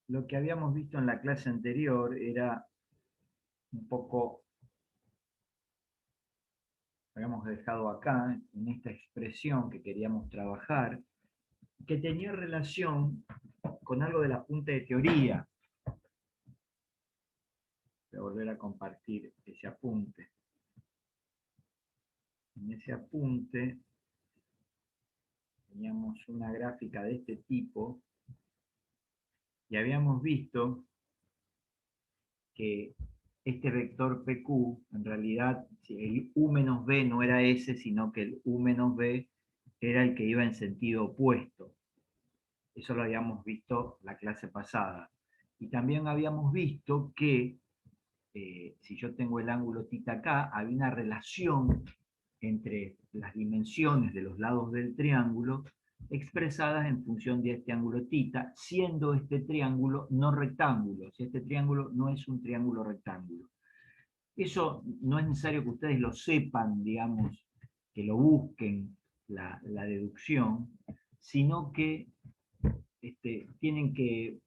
lo que habíamos visto en la clase anterior era un poco, habíamos dejado acá, en esta expresión que queríamos trabajar, que tenía relación con algo del apunte de teoría. Voy a volver a compartir ese apunte. En ese apunte teníamos una gráfica de este tipo y habíamos visto que este vector PQ, en realidad, el U menos B no era ese, sino que el U menos B era el que iba en sentido opuesto. Eso lo habíamos visto la clase pasada. Y también habíamos visto que si yo tengo el ángulo θ acá, había una relación entre las dimensiones de los lados del triángulo expresadas en función de este ángulo θ, siendo este triángulo no rectángulo, si este triángulo no es un triángulo rectángulo. Eso no es necesario que ustedes lo sepan, digamos, que lo busquen la deducción, sino que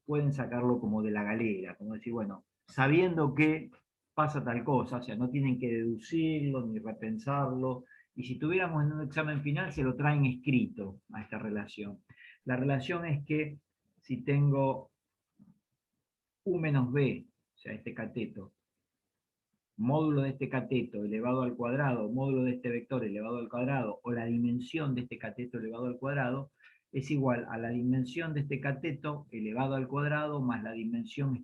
pueden sacarlo como de la galera, como decir, bueno, sabiendo que pasa tal cosa, o sea, no tienen que deducirlo ni repensarlo, y si tuviéramos en un examen final se lo traen escrito a esta relación. La relación es que si tengo U menos B, o sea, este cateto, módulo de este cateto elevado al cuadrado, módulo de este vector elevado al cuadrado, o la dimensión de este cateto elevado al cuadrado, es igual a la dimensión de este cateto elevado al cuadrado más la dimensión de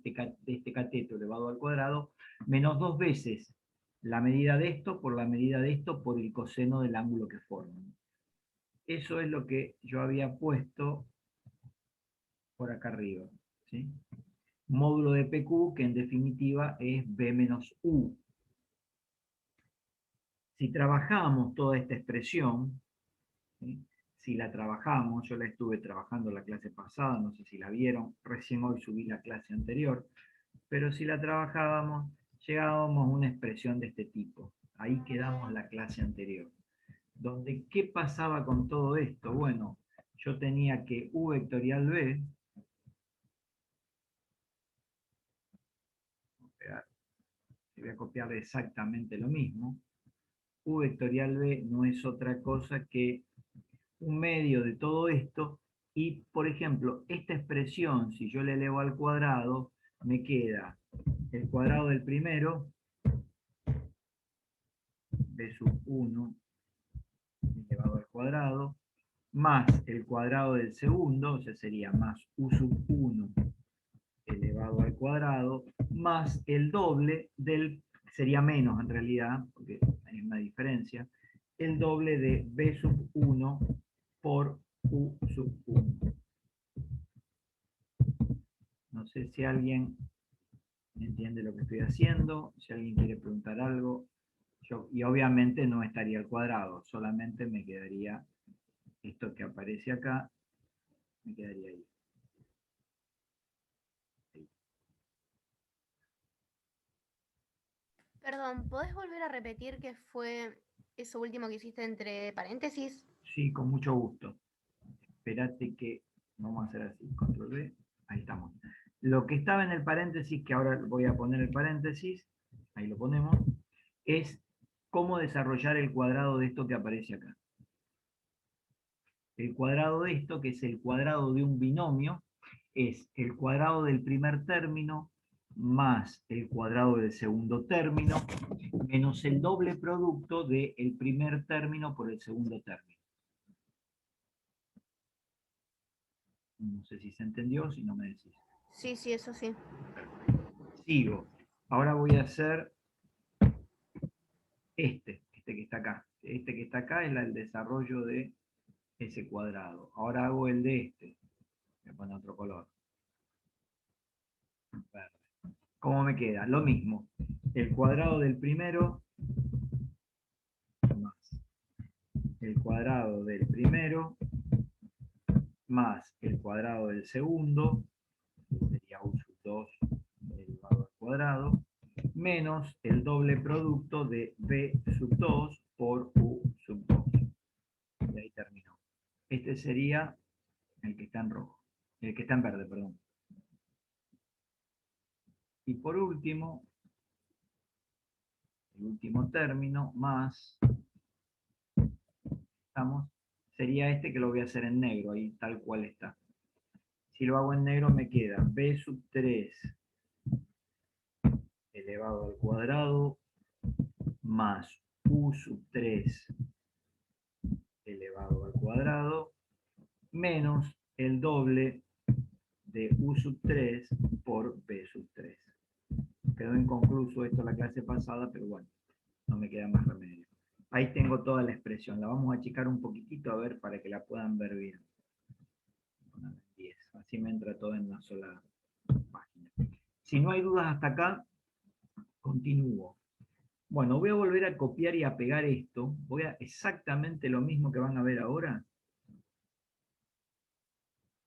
este cateto elevado al cuadrado, menos 2 veces la medida de esto por la medida de esto por el coseno del ángulo que forman. Eso es lo que yo había puesto por acá arriba, ¿sí? Módulo de PQ, que en definitiva es B menos U. Si trabajamos toda esta expresión, ¿sí? Si la trabajamos, yo la estuve trabajando la clase pasada, no sé si la vieron, recién hoy subí la clase anterior, pero si la trabajábamos, llegábamos a una expresión de este tipo. Ahí quedamos la clase anterior. Donde, ¿qué pasaba con todo esto? Bueno, yo tenía que U vectorial B, voy a copiar exactamente lo mismo, U vectorial B no es otra cosa que un medio de todo esto, y por ejemplo, esta expresión, si yo la elevo al cuadrado, me queda el cuadrado del primero, b sub 1 elevado al cuadrado, más el cuadrado del segundo, o sea, sería más u sub 1 elevado al cuadrado, más el doble del, sería menos en realidad, porque hay una diferencia, el doble de b sub 1 por u sub 1. No sé si alguien entiende lo que estoy haciendo, si alguien quiere preguntar algo. Y obviamente no estaría al cuadrado, solamente me quedaría esto que aparece acá, me quedaría ahí. Perdón, ¿podés volver a repetir qué fue eso último que hiciste entre paréntesis? Sí, con mucho gusto. Espérate que vamos a hacer así, control V, ahí estamos. Lo que estaba en el paréntesis, que ahora voy a poner el paréntesis, ahí lo ponemos, es cómo desarrollar el cuadrado de esto que aparece acá. El cuadrado de esto, que es el cuadrado de un binomio, es el cuadrado del primer término más el cuadrado del segundo término, menos el doble producto del primer término por el segundo término. No sé si se entendió, si no me decís. Sí, sí, eso sí. Sigo. Ahora voy a hacer este que está acá. Este que está acá es el desarrollo de ese cuadrado. Ahora hago el de este. Voy a poner otro color. Verde. ¿Cómo me queda? Lo mismo. El cuadrado del primero más el cuadrado del primero más el cuadrado del segundo, sería u sub 2 elevado al cuadrado, menos el doble producto de b sub 2 por u sub 2. Y ahí terminó. Este sería el que está en rojo, el que está en verde, perdón. Y por último, el último término, más, sería este que lo voy a hacer en negro, ahí tal cual está. Si lo hago en negro me queda b sub 3 elevado al cuadrado más u sub 3 elevado al cuadrado menos el doble de u sub 3 por b sub 3. Quedó inconcluso esto la clase pasada, pero bueno, no me queda más remedio. Ahí tengo toda la expresión. La vamos a achicar un poquitito a ver para que la puedan ver bien. 10. Así me entra todo en una sola página. Si no hay dudas hasta acá, continúo. Bueno, voy a volver a copiar y a pegar esto. Voy a exactamente lo mismo que van a ver ahora.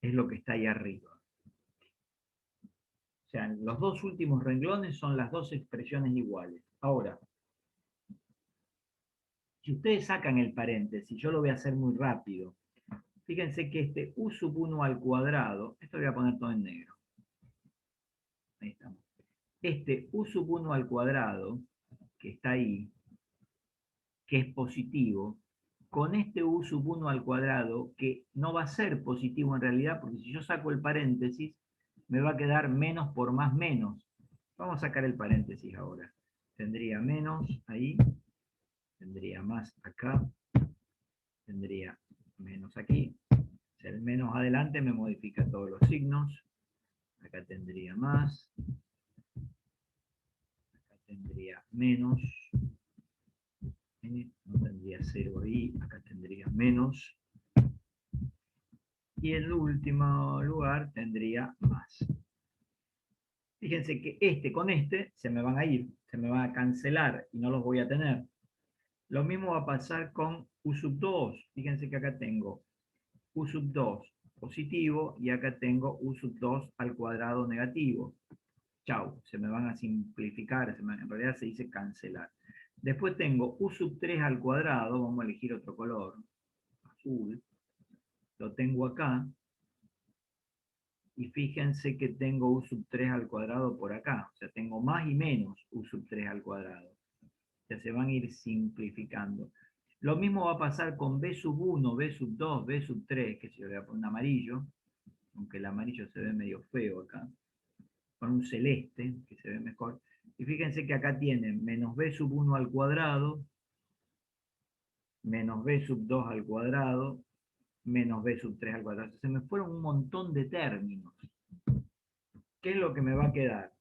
Es lo que está ahí arriba. O sea, los dos últimos renglones son las dos expresiones iguales. Ahora, si ustedes sacan el paréntesis, yo lo voy a hacer muy rápido. Fíjense que este u sub 1 al cuadrado, esto lo voy a poner todo en negro. Ahí estamos. Este u sub 1 al cuadrado, que está ahí, que es positivo, con este u sub 1 al cuadrado, que no va a ser positivo en realidad, porque si yo saco el paréntesis, me va a quedar menos por más menos. Vamos a sacar el paréntesis ahora. Tendría menos ahí, tendría más acá, tendría menos aquí. O sea, el menos adelante me modifica todos los signos. Acá tendría más. Acá tendría menos. No tendría 0 ahí. Acá tendría menos. Y en último lugar tendría más. Fíjense que este con este se me van a ir, se me van a cancelar y no los voy a tener. Lo mismo va a pasar con u sub 2. Fíjense que acá tengo u sub 2 positivo y acá tengo u sub 2 al cuadrado negativo. Chau, se me van a simplificar, en realidad se dice cancelar. Después tengo u sub 3 al cuadrado, vamos a elegir otro color, azul. Lo tengo acá. Y fíjense que tengo u sub 3 al cuadrado por acá. O sea, tengo más y menos u sub 3 al cuadrado. O sea, se van a ir simplificando. Lo mismo va a pasar con b sub 1, b sub 2, b sub 3, que se le voy a poner un amarillo, aunque el amarillo se ve medio feo acá, con un celeste, que se ve mejor. Y fíjense que acá tienen menos b sub 1 al cuadrado, menos b sub 2 al cuadrado, menos b sub 3 al cuadrado. Se me fueron un montón de términos. ¿Qué es lo que me va a quedar?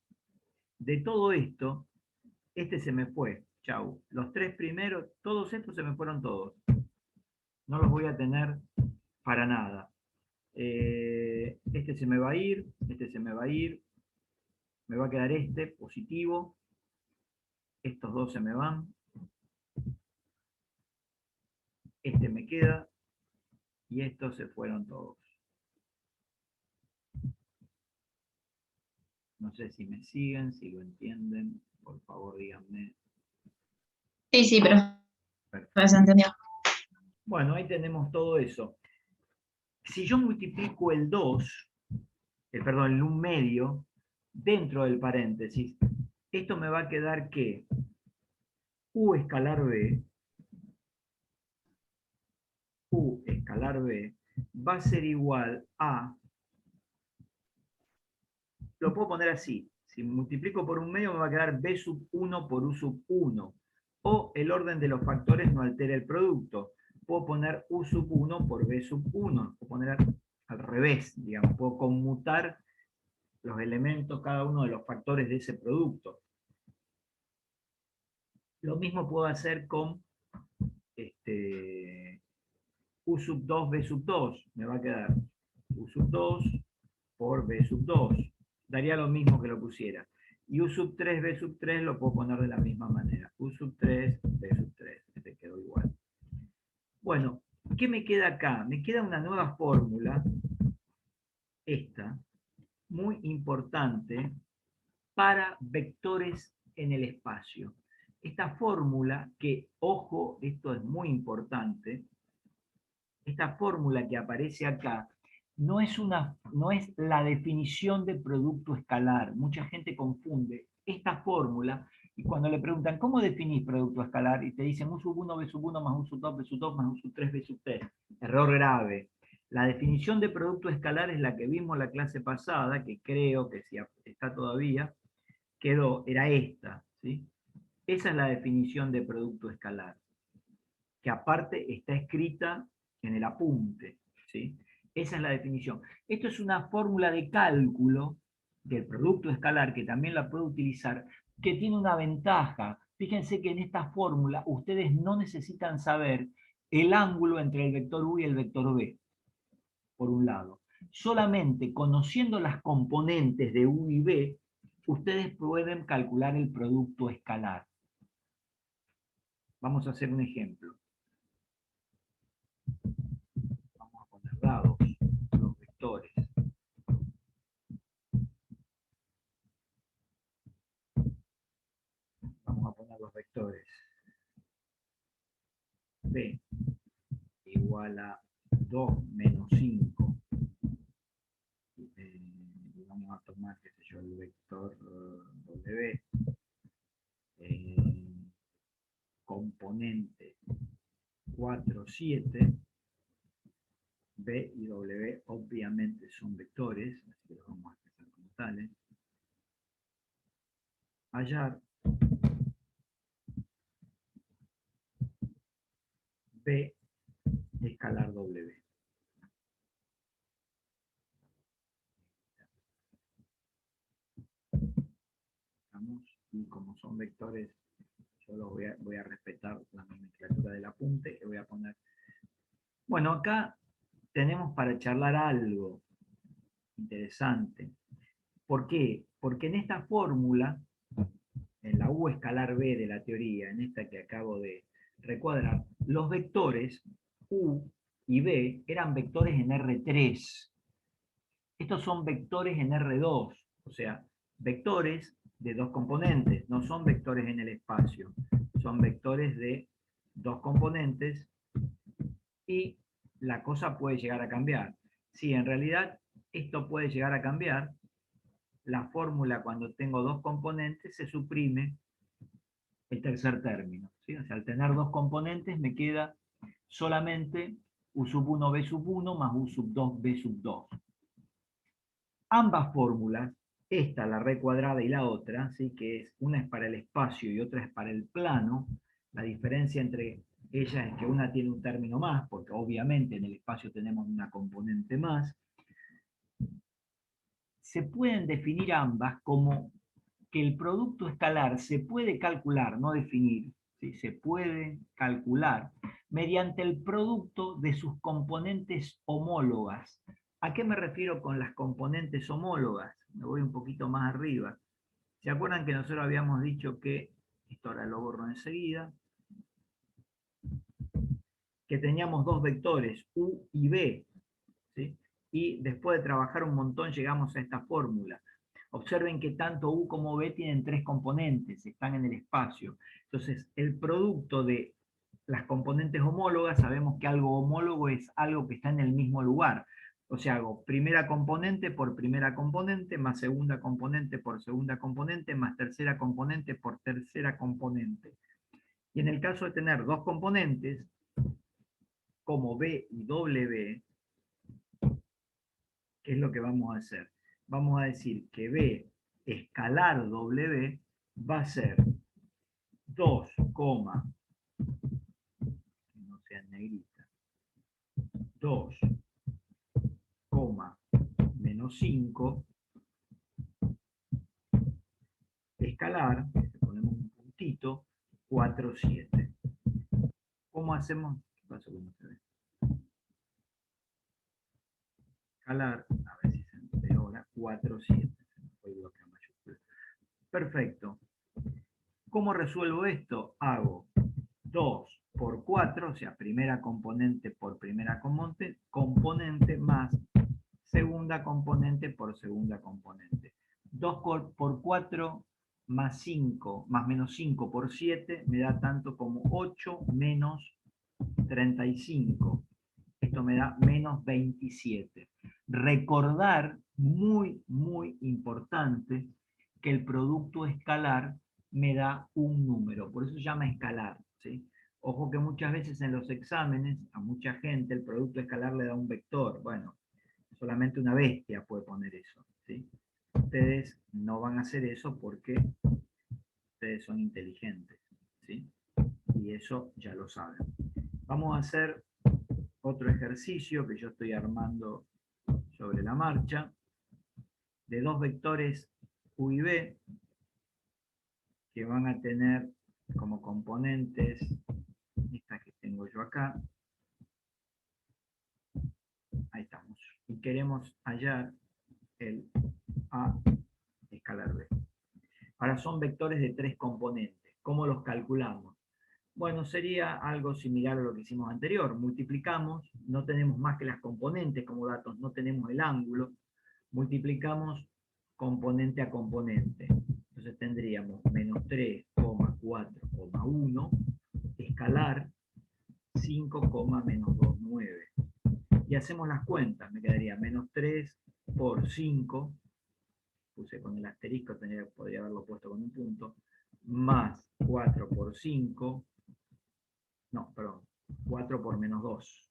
De todo esto, este se me fue. Chau. Los tres primeros, todos estos se me fueron todos. No los voy a tener para nada. Este se me va a ir, este se me va a ir. Me va a quedar este, positivo. Estos dos se me van. Este me queda. Y estos se fueron todos. No sé si me siguen, si lo entienden. Por favor, díganme. Sí, pero se entendió. Bueno, ahí tenemos todo eso. Si yo multiplico el 2, perdón, el 1 medio, dentro del paréntesis, esto me va a quedar que u escalar b va a ser igual a, lo puedo poner así, si multiplico por 1 medio me va a quedar b sub 1 por u sub 1, o el orden de los factores no altera el producto. Puedo poner u sub 1 por b sub 1, puedo poner al revés, digamos, puedo conmutar los elementos, cada uno de los factores de ese producto. Lo mismo puedo hacer con u sub 2, b sub 2. Me va a quedar u sub 2 por b sub 2. Daría lo mismo que lo pusiera. Y u sub 3, b sub 3 lo puedo poner de la misma manera. U sub 3, b sub 3. Este quedó igual. Bueno, ¿qué me queda acá? Me queda una nueva fórmula, esta, muy importante, para vectores en el espacio. Esta fórmula, que, ojo, esto es muy importante, esta fórmula que aparece acá, no es la definición de producto escalar. Mucha gente confunde esta fórmula y cuando le preguntan, ¿cómo definís producto escalar? Y te dicen U sub 1, B sub 1, más U sub 2, B sub 2, más U sub 3, B sub 3. Error grave. La definición de producto escalar es la que vimos la clase pasada, que creo que si está todavía, era esta, ¿sí? Esa es la definición de producto escalar, que aparte está escrita en el apunte, ¿sí? Esa es la definición. Esto es una fórmula de cálculo del producto escalar, que también la puedo utilizar, que tiene una ventaja. Fíjense que en esta fórmula ustedes no necesitan saber el ángulo entre el vector U y el vector B, por un lado. Solamente conociendo las componentes de U y B, ustedes pueden calcular el producto escalar. Vamos a hacer un ejemplo. Vamos a poner dados, los vectores. Vamos a poner los vectores. B igual a 2 menos 5. Vamos a tomar, qué sé yo, el vector W. Componente 4, 7. B y W obviamente son vectores, así que los vamos a expresar como tales. Hallar B escalar W. Y como son vectores, yo los voy a respetar la nomenclatura del apunte y voy a poner. Bueno, acá tenemos para charlar algo interesante. ¿Por qué? Porque en esta fórmula, en la U escalar B de la teoría, en esta que acabo de recuadrar, los vectores U y B eran vectores en R3. Estos son vectores en R2, o sea, vectores de dos componentes, no son vectores en el espacio, son vectores de dos componentes y la cosa puede llegar a cambiar. Sí, en realidad esto puede llegar a cambiar. La fórmula cuando tengo dos componentes se suprime el tercer término, ¿sí? O sea, al tener dos componentes me queda solamente U sub 1, B sub 1 más U sub 2, B sub 2. Ambas fórmulas, esta, la recuadrada y la otra, ¿sí? Que es, una es para el espacio y otra es para el plano. La diferencia entre ellas es que una tiene un término más, porque obviamente en el espacio tenemos una componente más. Se pueden definir ambas como que el producto escalar se puede calcular, no definir, ¿sí? Se puede calcular mediante el producto de sus componentes homólogas. ¿A qué me refiero con las componentes homólogas? Me voy un poquito más arriba. ¿Se acuerdan que nosotros habíamos dicho que, esto ahora lo borro enseguida, que teníamos dos vectores, U y B, ¿sí? Y después de trabajar un montón llegamos a esta fórmula. Observen que tanto U como B tienen tres componentes, están en el espacio. Entonces, el producto de las componentes homólogas, sabemos que algo homólogo es algo que está en el mismo lugar. O sea, hago primera componente por primera componente, más segunda componente por segunda componente, más tercera componente por tercera componente. Y en el caso de tener dos componentes, como B y W, ¿qué es lo que vamos a hacer? Vamos a decir que B escalar W va a ser 2, que no sea negrita, 2, menos 5, escalar, ponemos un puntito, 4, 7. ¿Cómo hacemos? ¿Qué pasó con ustedes? Escalar, a ver si se empeora, 4, 7. Perfecto. ¿Cómo resuelvo esto? Hago 2 por 4, o sea, primera componente por primera componente más segunda componente por segunda componente. 2 por 4 más 5, más menos 5 por 7, me da tanto como 8 menos 35. Esto me da menos 27. Recordar, muy, muy importante, que el producto escalar me da un número, por eso se llama escalar, ¿sí? Ojo que muchas veces en los exámenes, a mucha gente el producto escalar le da un vector. Bueno, solamente una bestia puede poner eso, ¿sí? Ustedes no van a hacer eso porque ustedes son inteligentes, ¿sí? Y eso ya lo saben. Vamos a hacer otro ejercicio que yo estoy armando sobre la marcha, de dos vectores U y B, que van a tener como componentes estas que tengo yo acá. Ahí estamos. Y queremos hallar el A escalar B. Ahora son vectores de 3 componentes. ¿Cómo los calculamos? Bueno, sería algo similar a lo que hicimos anterior. Multiplicamos, no tenemos más que las componentes como datos, no tenemos el ángulo. Multiplicamos componente a componente. Entonces tendríamos menos 3,4,1 escalar 5,-29. Y hacemos las cuentas. Me quedaría menos 3 por 5. Puse con el asterisco, podría haberlo puesto con un punto. Más 4 por 5. No, perdón. 4 por menos 2.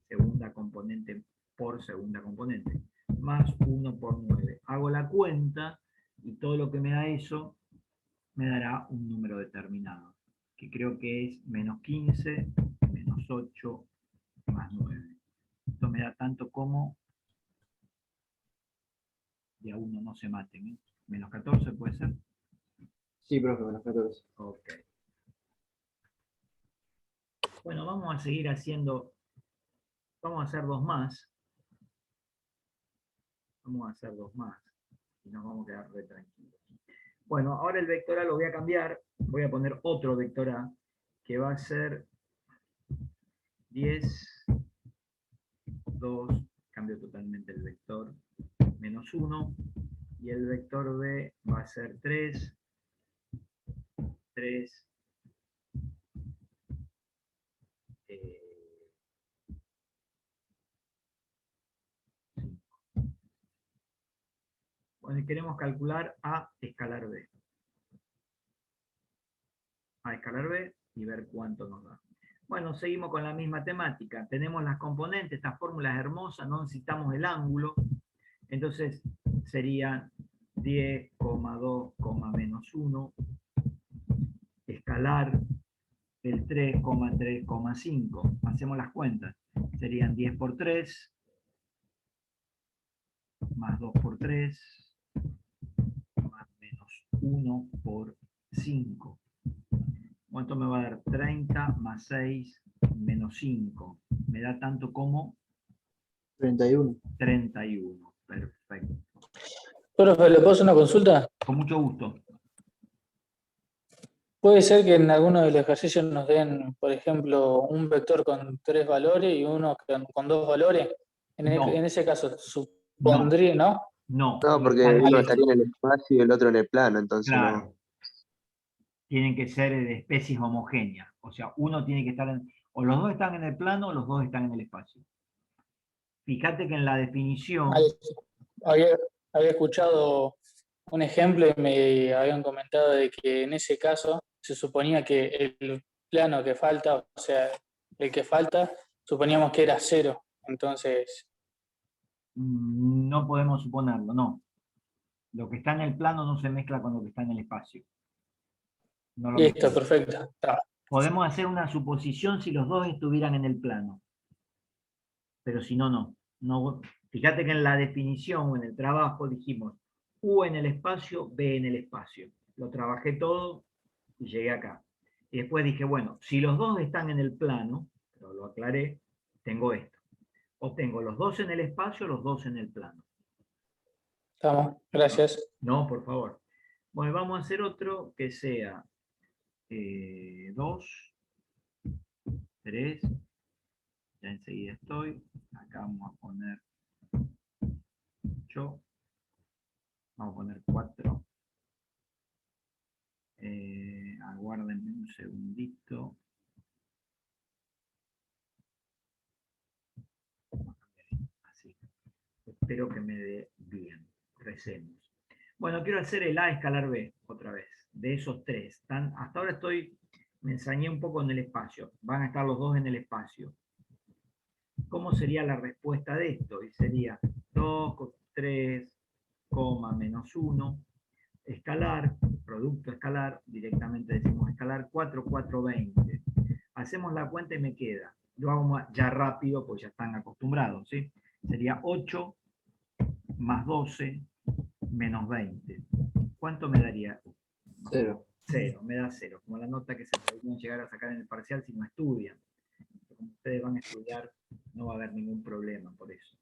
Segunda componente por segunda componente. Más 1 por 9. Hago la cuenta y todo lo que me da eso me dará un número determinado, que creo que es menos 15, menos 8, más 9. Esto me da tanto como, de a uno no se maten, ¿eh? Menos 14 puede ser. Sí, profe, menos 14. Ok. Bueno, vamos a seguir haciendo, vamos a hacer dos más. Vamos a hacer dos más y nos vamos a quedar re tranquilos. Bueno, ahora el vector A lo voy a cambiar, voy a poner otro vector A, que va a ser 10, 2, cambio totalmente el vector, menos 1, y el vector B va a ser 3, 3, bueno, y queremos calcular A escalar B. A escalar B y ver cuánto nos da. Bueno, seguimos con la misma temática. Tenemos las componentes, esta fórmula es hermosa, no necesitamos el ángulo. Entonces sería 10,2, menos 1, escalar el 3,3,5. Hacemos las cuentas. Serían 10 por 3, más 2 por 3, más menos 1 por 5. ¿Cuánto me va a dar? 30 más 6 menos 5. Me da tanto como 31. 31. Perfecto. Profe, ¿le puedo hacer una consulta? Con mucho gusto. Puede ser que en alguno de los ejercicios nos den, por ejemplo, un vector con 3 valores y uno con 2 valores. No. En ese caso, supondría, ¿no? No. No, porque Al uno revés. estaría en el espacio y el otro en el plano, entonces no. Claro. Tienen que ser de especies homogéneas. O sea, uno tiene que estar o los dos están en el plano o los dos están en el espacio. Fíjate que en la definición, Había, había escuchado un ejemplo y me habían comentado de que en ese caso se suponía que el plano que falta, o sea, el que falta, suponíamos que era 0. Entonces, no podemos suponerlo, no. Lo que está en el plano no se mezcla con lo que está en el espacio. No lo listo, mezclamos. perfecto. Está. Podemos hacer una suposición si los dos estuvieran en el plano. Pero si no, no. No. Fíjate que en la definición o en el trabajo dijimos U en el espacio, B en el espacio. Lo trabajé todo y llegué acá. Y después dije, bueno, si los dos están en el plano, pero lo aclaré, tengo esto. O tengo los dos en el espacio, los dos en el plano. Estamos, gracias. No, por favor. Bueno, vamos a hacer otro que sea 2, 3, ya enseguida estoy. Acá vamos a poner 8, vamos a poner 4. Aguárdenme un segundito. espero que me dé bien. Recemos. Bueno, quiero hacer el A escalar B otra vez, de esos tres. Hasta ahora me ensañé un poco en el espacio, van a estar los dos en el espacio. ¿Cómo sería la respuesta de esto? Y sería 2, 3, menos 1, escalar, producto escalar, directamente decimos escalar, 4, 4, 20. Hacemos la cuenta y me queda. Lo hago ya rápido, pues ya están acostumbrados, ¿sí? Sería 8 más 12 menos 20. ¿Cuánto me daría? 0. 0, me da 0. Como la nota que se podrían llegar a sacar en el parcial si no estudian. Como ustedes van a estudiar, no va a haber ningún problema por eso.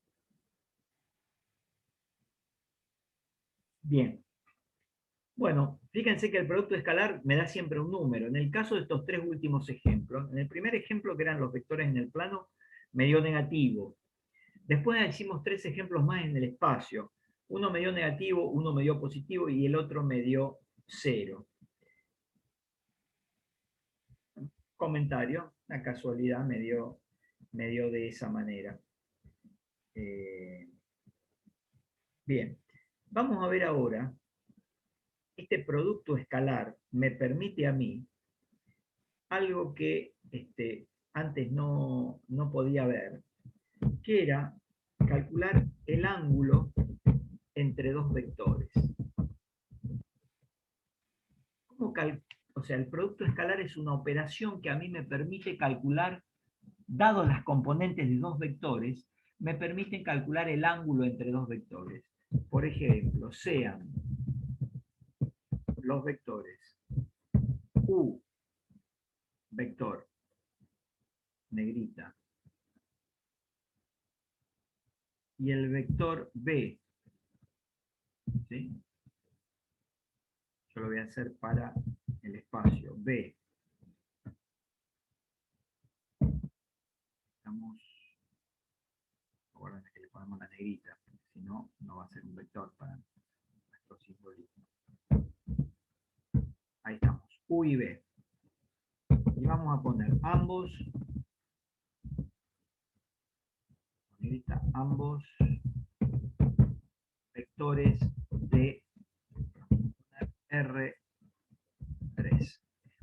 Bien. Bueno, fíjense que el producto escalar me da siempre un número. En el caso de estos tres últimos ejemplos, en el primer ejemplo, que eran los vectores en el plano, me dio negativo. Después hicimos tres ejemplos más en el espacio. Uno me dio negativo, uno me dio positivo y el otro me dio 0. Comentario, la casualidad me dio de esa manera. Bien, vamos a ver ahora, este producto escalar me permite a mí algo que antes no podía ver, que era calcular el ángulo entre dos vectores. O sea, el producto escalar es una operación que a mí me permite calcular, dado las componentes de dos vectores, me permiten calcular el ángulo entre dos vectores. Por ejemplo, sean los vectores U, vector, negrita, y el vector B, ¿sí? Yo lo voy a hacer para el espacio B. Recuerden que le ponemos la negrita, porque si no, no va a ser un vector para nuestro simbolismo. Ahí estamos, U y B. Y vamos a poner ambos, negrita, ambos vectores de R3.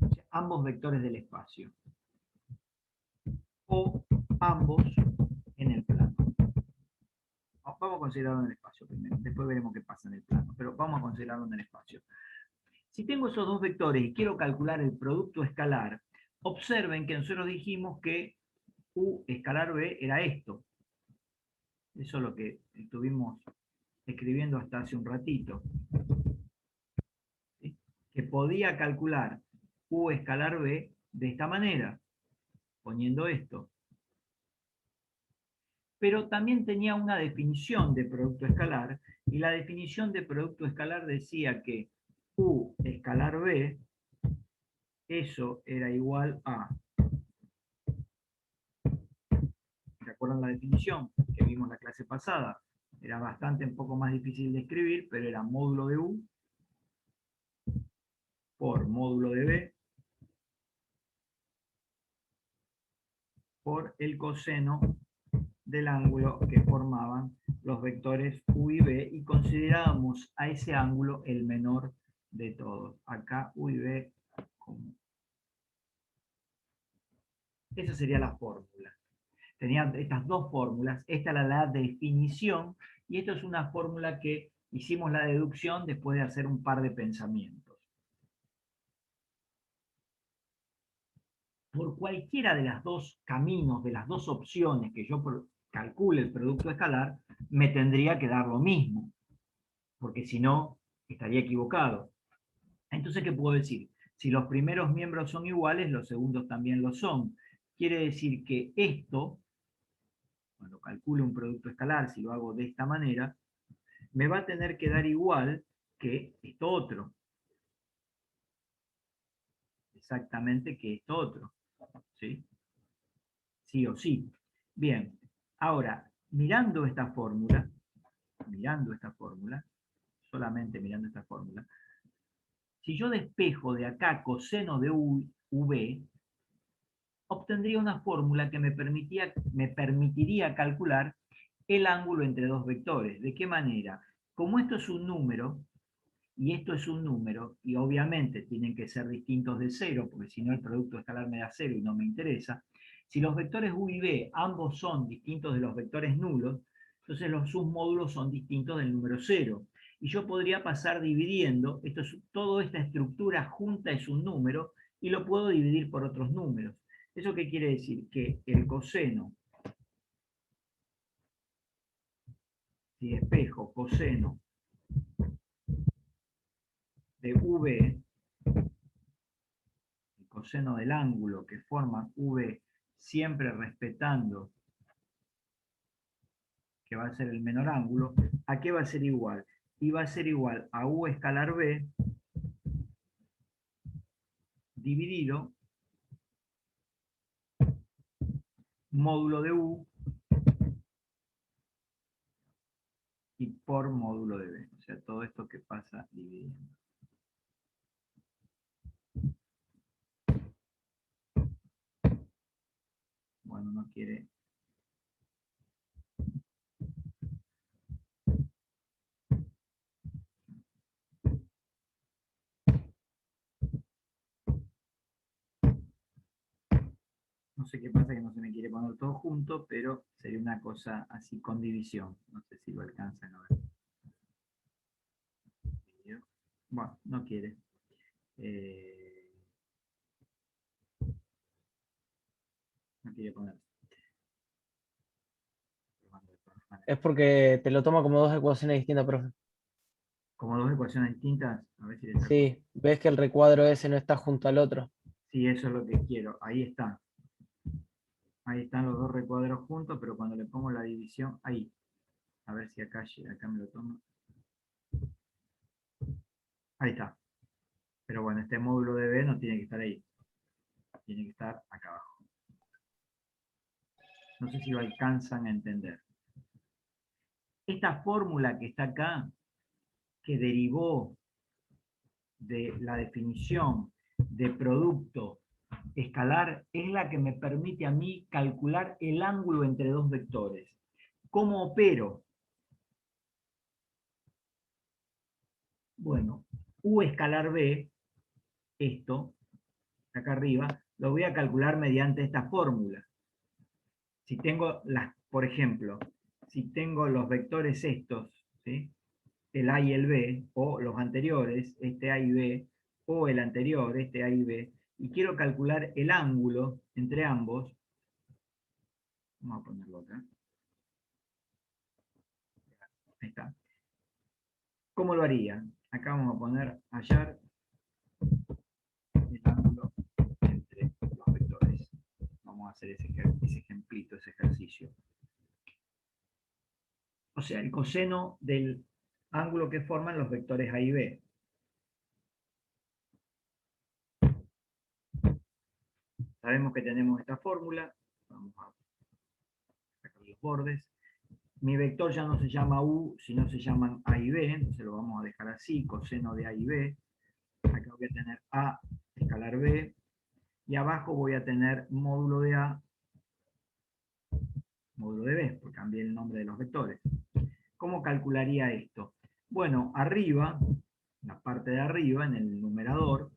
O sea, ambos vectores del espacio. O ambos en el plano. Vamos a considerarlo en el espacio primero, después veremos qué pasa en el plano, pero vamos a considerarlo en el espacio. Si tengo esos dos vectores y quiero calcular el producto escalar, observen que nosotros dijimos que U escalar B era esto. Eso es lo que estuvimos escribiendo hasta hace un ratito. ¿Sí? Que podía calcular U escalar B de esta manera, poniendo esto. Pero también tenía una definición de producto escalar, y la definición de producto escalar decía que U escalar B, eso era igual a... ¿Se acuerdan la definición que vimos la clase pasada? Era bastante un poco más difícil de escribir, pero era módulo de U por módulo de B por el coseno del ángulo que formaban los vectores U y B, y considerábamos a ese ángulo el menor de todos. Acá U y B como... Esa sería la fórmula. Tenían estas dos fórmulas. Esta era la definición, y esto es una fórmula que hicimos la deducción después de hacer un par de pensamientos. Por cualquiera de los dos caminos, de las dos opciones que yo calcule el producto escalar, me tendría que dar lo mismo, porque si no, estaría equivocado. Entonces, ¿qué puedo decir? Si los primeros miembros son iguales, los segundos también lo son. Quiere decir que esto, cuando calculo un producto escalar, si lo hago de esta manera, me va a tener que dar igual que esto otro. Exactamente que esto otro. ¿Sí? Sí o sí. Bien, ahora, mirando esta fórmula, solamente mirando esta fórmula, si yo despejo de acá coseno de UV, obtendría una fórmula que me permitiría calcular el ángulo entre dos vectores. ¿De qué manera? Como esto es un número, y esto es un número, y obviamente tienen que ser distintos de 0, porque si no el producto escalar me da 0 y no me interesa. Si los vectores u y b ambos son distintos de los vectores nulos, entonces los submódulos son distintos del número 0. Y yo podría pasar dividiendo, toda esta estructura junta es un número, y lo puedo dividir por otros números. ¿Eso qué quiere decir? Que el coseno, si espejo coseno de V, el coseno del ángulo que forma V, siempre respetando que va a ser el menor ángulo, ¿a qué va a ser igual? Y va a ser igual a U escalar B dividido módulo de U y por módulo de B. O sea, todo esto que pasa dividiendo. Bueno, no quiere. No sé qué pasa, que no se me quiere poner todo junto, pero sería una cosa así con división. No sé si lo alcanzan a ver. Bueno, no quiere. No quiere poner. Es porque te lo toma como dos ecuaciones distintas, profe. Como dos ecuaciones distintas. A ver si le saco. Sí, ves que el recuadro ese no está junto al otro. Sí, eso es lo que quiero. Ahí está. Ahí están los dos recuadros juntos, pero cuando le pongo la división, ahí. A ver si acá me lo tomo. Ahí está. Pero bueno, este módulo de B no tiene que estar ahí. Tiene que estar acá abajo. No sé si lo alcanzan a entender. Esta fórmula que está acá, que derivó de la definición de producto escalar, es la que me permite a mí calcular el ángulo entre dos vectores. ¿Cómo opero? Bueno, U escalar B, esto, acá arriba, lo voy a calcular mediante esta fórmula. Si tengo por ejemplo, si tengo los vectores estos, ¿sí? El A y el B, o los anteriores, este A y B, o el anterior, este A y B, y quiero calcular el ángulo entre ambos, vamos a ponerlo acá. Ahí está. ¿Cómo lo haría? Acá vamos a poner hallar el ángulo entre los vectores. Vamos a hacer ese ejemplito, ese ejercicio. O sea, el coseno del ángulo que forman los vectores A y B. Sabemos que tenemos esta fórmula. Vamos a sacar los bordes. Mi vector ya no se llama U, sino se llaman A y B, entonces lo vamos a dejar así, coseno de A y B. Acá voy a tener A escalar B, y abajo voy a tener módulo de A, módulo de B, porque cambié el nombre de los vectores. ¿Cómo calcularía esto? Bueno, arriba, la parte de arriba, en el numerador,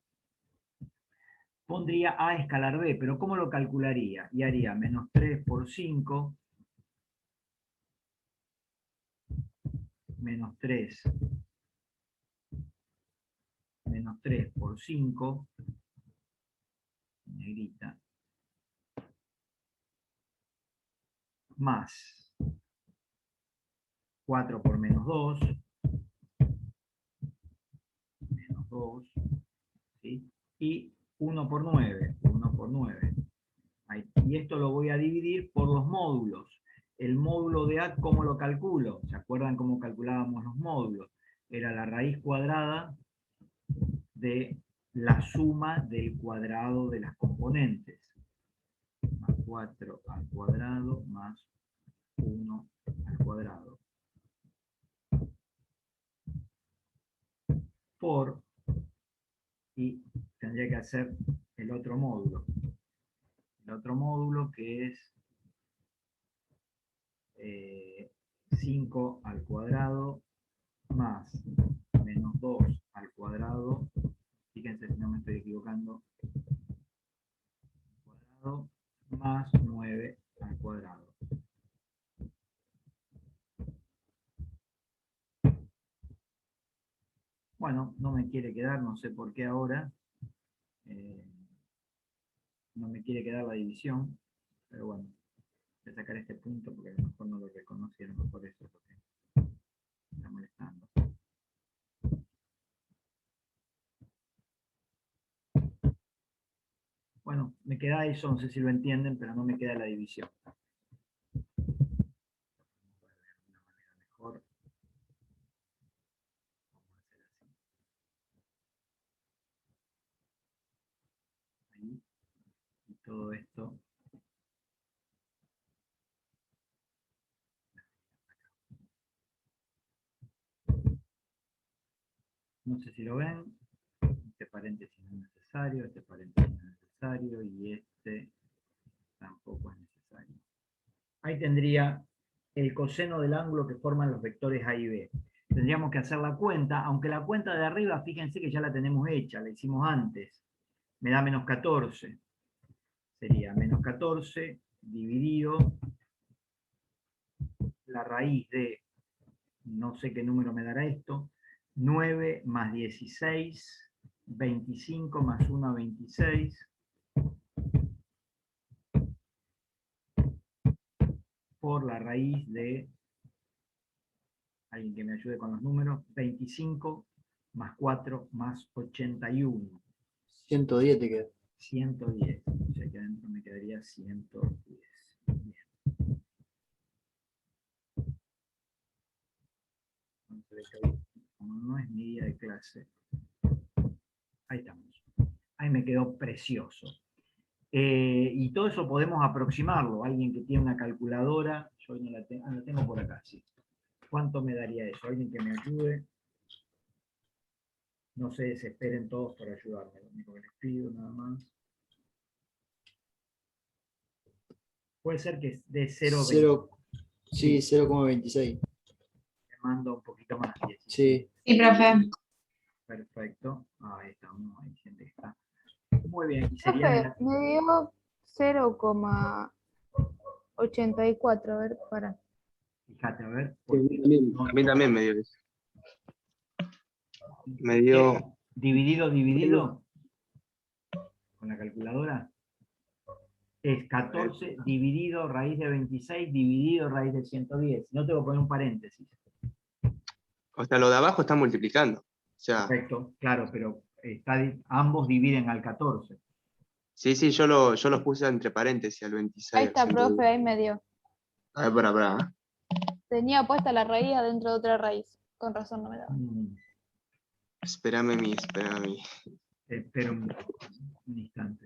pondría A escalar B, pero ¿cómo lo calcularía? Y haría menos 3 por 5, menos 3 por 5, negrita, más 4 por menos 2, ¿sí? Y 1 por 9, 1 por 9. Ahí. Y esto lo voy a dividir por los módulos. El módulo de A, ¿cómo lo calculo? ¿Se acuerdan cómo calculábamos los módulos? Era la raíz cuadrada de la suma del cuadrado de las componentes. Más 4 al cuadrado más 1 al cuadrado. Por, y tendría que hacer el otro módulo. El otro módulo que es 5 al cuadrado más menos 2 al cuadrado, fíjense si no me estoy equivocando, cuadrado más 9 al cuadrado. Bueno, no me quiere quedar, no sé por qué ahora. No me quiere quedar la división, pero bueno, voy a sacar este punto porque a lo mejor no lo reconocieron, por eso es lo que está molestando. Bueno, me queda eso, no sé si lo entienden, pero no me queda la división. Mejor. Ahí. Y todo esto. No sé si lo ven. Este paréntesis no es necesario, este paréntesis no es necesario y este tampoco es necesario. Ahí tendría el coseno del ángulo que forman los vectores A y B. Tendríamos que hacer la cuenta, aunque la cuenta de arriba, fíjense que ya la tenemos hecha, la hicimos antes. Me da menos 14. Sería menos 14 dividido la raíz de, no sé qué número me dará esto, 9 más 16, 25 más 1, 26, por la raíz de, alguien que me ayude con los números, 25 más 4 más 81. 110 te queda. 110. O sea que adentro me quedaría 110. Bien. Como no es mi día de clase. Ahí estamos. Ahí me quedó precioso. Y todo eso podemos aproximarlo. Alguien que tiene una calculadora, yo no la tengo, la tengo por acá, sí. ¿Cuánto me daría eso? Alguien que me ayude. No se desesperen todos por ayudarme, lo único que les pido nada más. Puede ser que de 0,20. Sí, 0,26. Me mando un poquito más. 17. Sí. Sí, profe. Perfecto. Ahí estamos, ahí gente que está. Muy bien. Y sería de Profe, me dio 0,84. A ver, para. fíjate, a ver. Sí, No, a mí también me dio eso. Me dio... dividido con la calculadora. Es 14 dividido raíz de 26 dividido raíz de 110. No tengo que poner un paréntesis. O sea, lo de abajo está multiplicando. O sea, Perfecto, claro, pero ambos dividen al 14. sí, yo los puse entre paréntesis al 26. Ahí al está, 110. profe, ahí me dio. A ver, para. Tenía puesta la raíz adentro de otra raíz. Con razón no me daba. Espérame a mí. Espera un instante.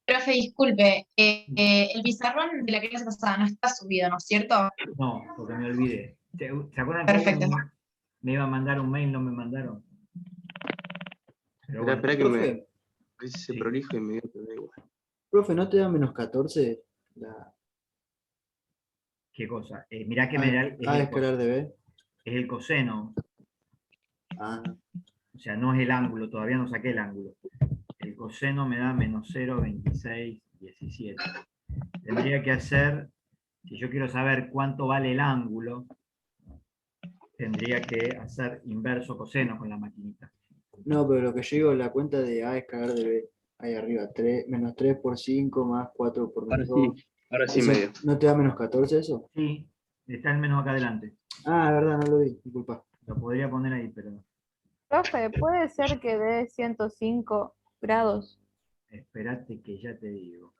Profe, disculpe, el pizarrón de la clase pasada no está subido, ¿no es cierto? No, porque me olvidé. ¿Se acuerdan que Perfecto. me iba a mandar un mail, no me mandaron? Pero bueno, Espera que Profe, se Sí. prolijo y me dio que da igual. profe, ¿no te da menos 14? La ¿qué cosa? Mirá que A escalar de B. es el coseno, Ah, o sea, no es el ángulo, todavía no saqué el ángulo. El coseno me da menos 0,2617. Tendría que hacer, si yo quiero saber cuánto vale el ángulo, tendría que hacer inverso coseno con la maquinita. no, pero lo que yo digo, la cuenta de A escalar de B, ahí arriba, menos 3 por 5 más 4 por menos 2. Ahora sí ¿Eso me dio. ¿No te da menos 14 eso? Sí, está el menos acá adelante. Ah, verdad, no lo vi, disculpa. Lo podría poner ahí, pero Profe, ¿puede ser que dé 105 grados? espérate que ya te digo.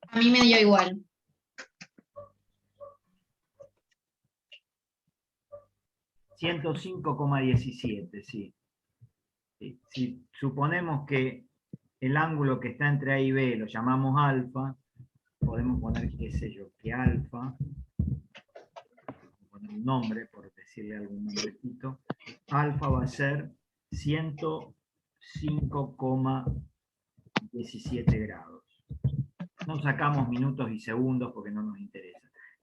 A mí me dio igual. 105,17, sí. Sí. Si suponemos que el ángulo que está entre A y B lo llamamos alfa, podemos poner, qué sé yo, que alfa, poner un nombre, por decirle algún nombrecito, alfa va a ser 105 5,17 grados. No sacamos minutos y segundos porque no nos interesa.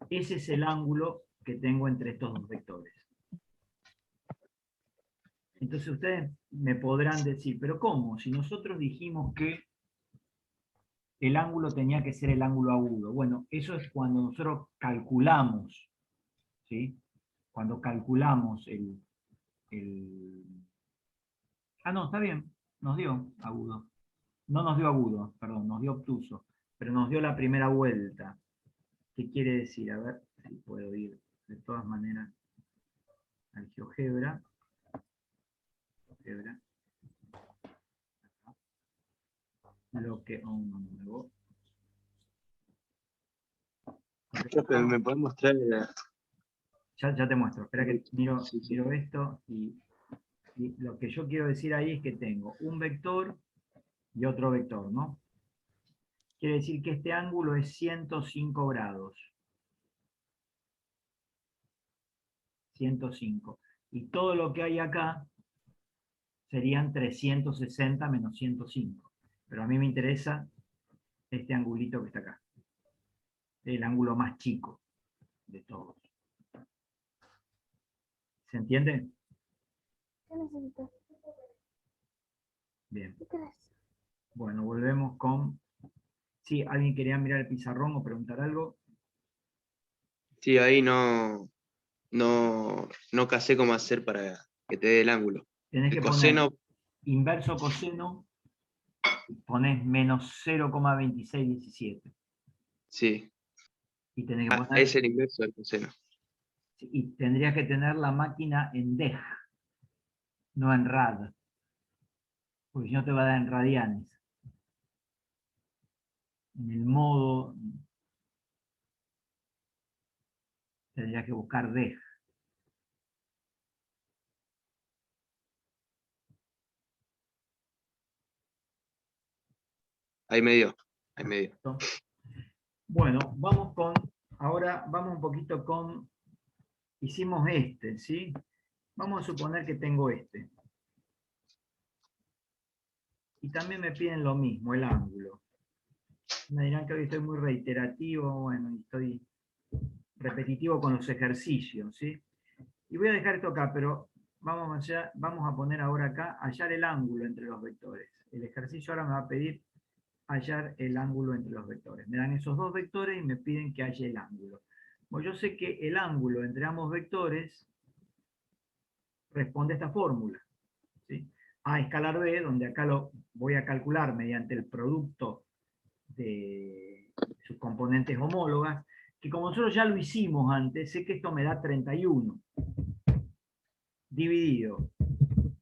Ese es el ángulo que tengo entre estos dos vectores. Entonces ustedes me podrán decir, ¿pero cómo? Si nosotros dijimos que el ángulo tenía que ser el ángulo agudo. Bueno, eso es cuando nosotros calculamos, ¿sí? Cuando calculamos Ah, no, está bien, nos dio agudo. No nos dio agudo, perdón, nos dio obtuso, pero nos dio la primera vuelta. ¿Qué quiere decir? A ver si puedo ir de todas maneras al GeoGebra. Lo que... Oh, no me llegó. Profe, ¿me podés mostrar Ya te muestro. Espera que miro, Sí. miro esto y lo que yo quiero decir ahí es que tengo un vector y otro vector, ¿no? Quiere decir que este ángulo es 105 grados. 105. Y todo lo que hay acá serían 360 menos 105. Pero a mí me interesa este angulito que está acá. El ángulo más chico de todos. ¿Se entiende? ¿Qué necesitas? Bien. ¿Qué querés? Bueno, volvemos con... Sí, ¿alguien quería mirar el pizarrón o preguntar algo? Sí, ahí no casé cómo hacer para que te dé el ángulo. Tenés El que coseno, poner inverso coseno, ponés menos 0,2617. sí. Y tenés que Ah, poner... es el inverso del coseno. Y tendrías que tener la máquina en dej, no en rad. Porque si no te va a dar en radianes. En el modo tendrías que buscar dej. Ahí medio. Ahí medio. Bueno, vamos con, ahora vamos un poquito con, hicimos este, ¿sí? Vamos a suponer que tengo este. Y también me piden lo mismo, el ángulo. Me dirán que hoy estoy muy reiterativo, bueno, estoy repetitivo con los ejercicios, ¿sí? Y voy a dejar esto acá, pero vamos a poner ahora acá, hallar el ángulo entre los vectores. El ejercicio ahora me va a pedir hallar el ángulo entre los vectores. Me dan esos dos vectores y me piden que halle el ángulo. Bueno, yo sé que el ángulo entre ambos vectores responde a esta fórmula, ¿sí? A escalar B, donde acá lo voy a calcular mediante el producto de sus componentes homólogas, que como nosotros ya lo hicimos antes, sé que esto me da 31. Dividido,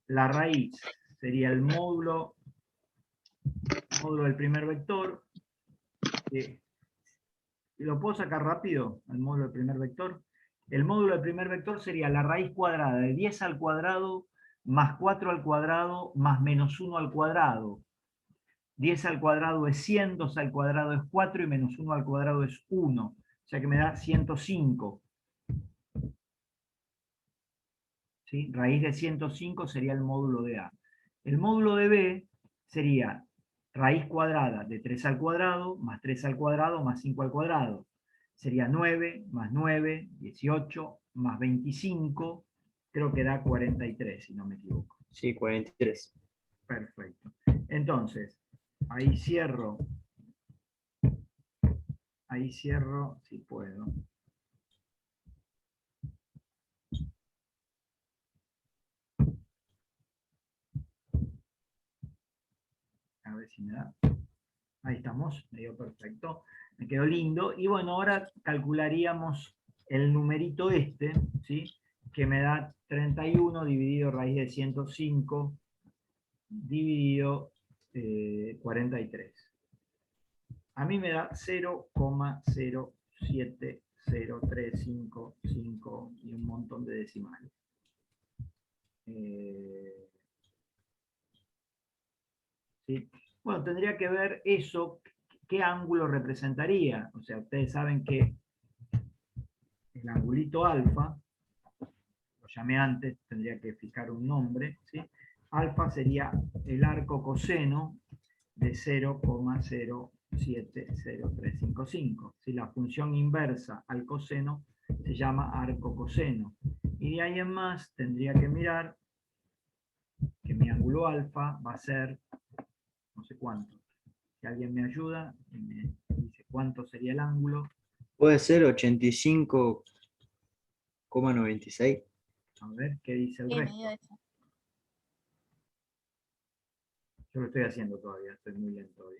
la raíz sería el módulo del primer vector. ¿Lo puedo sacar rápido? El módulo del primer vector. El módulo del primer vector sería la raíz cuadrada de 10 al cuadrado más 4 al cuadrado más menos 1 al cuadrado. 10 al cuadrado es 100, 2 al cuadrado es 4 y menos 1 al cuadrado es 1. O sea que me da 105. ¿Sí? Raíz de 105 sería el módulo de A. El módulo de B sería raíz cuadrada de 3 al cuadrado más 3 al cuadrado más 5 al cuadrado. Sería 9 más 9, 18 más 25, creo que da 43, si no me equivoco. Sí, 43. Perfecto. Entonces, ahí cierro, si puedo. A ver si me da. Ahí estamos, me dio perfecto. Me quedó lindo. Y bueno, ahora calcularíamos el numerito este, ¿sí? Que me da 31 dividido raíz de 105 dividido 43. A mí me da 0,07035 y un montón de decimales. ¿Sí? Bueno, tendría que ver eso, qué ángulo representaría. O sea, ustedes saben que el angulito alfa, lo llamé antes, tendría que fijar un nombre, ¿sí? alfa sería el arco coseno de 0,07035. Si la función inversa al coseno se llama arco coseno. Y de ahí en más tendría que mirar que mi ángulo alfa va a ser no sé cuánto. Si alguien me ayuda y me dice cuánto sería el ángulo. Puede ser 85,96. A ver qué dice el Sí, me resto. dio eso. Yo lo estoy haciendo todavía, estoy muy lento hoy.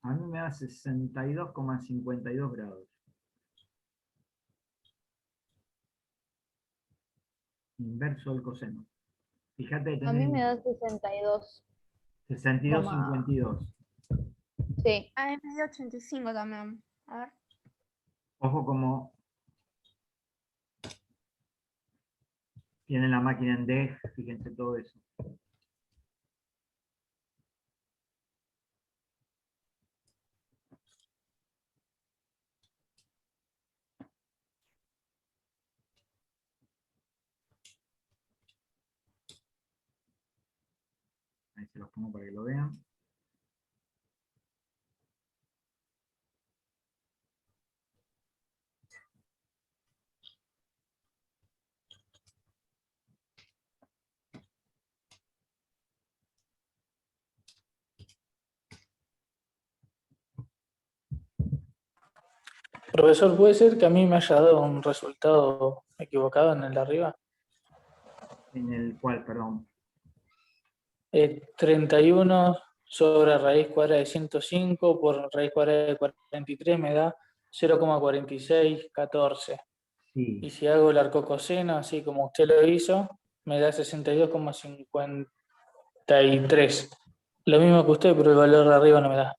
A mí me da 62,52 grados. Inverso del coseno. Fíjate, A mí me tenés da 62. 62,52. Sí. A mí me dio 85 también. A ver. Ojo como tiene la máquina en DEG, fíjense todo eso. Ahí se los pongo para que lo vean. Profesor, ¿puede ser que a mí me haya dado un resultado equivocado en el de arriba? En el cual, perdón. 31 sobre raíz cuadrada de 105 por raíz cuadrada de 43 me da 0,4614. Sí. Y si hago el arcocoseno, así como usted lo hizo, me da 62,53. Lo mismo que usted, pero el valor de arriba no me da.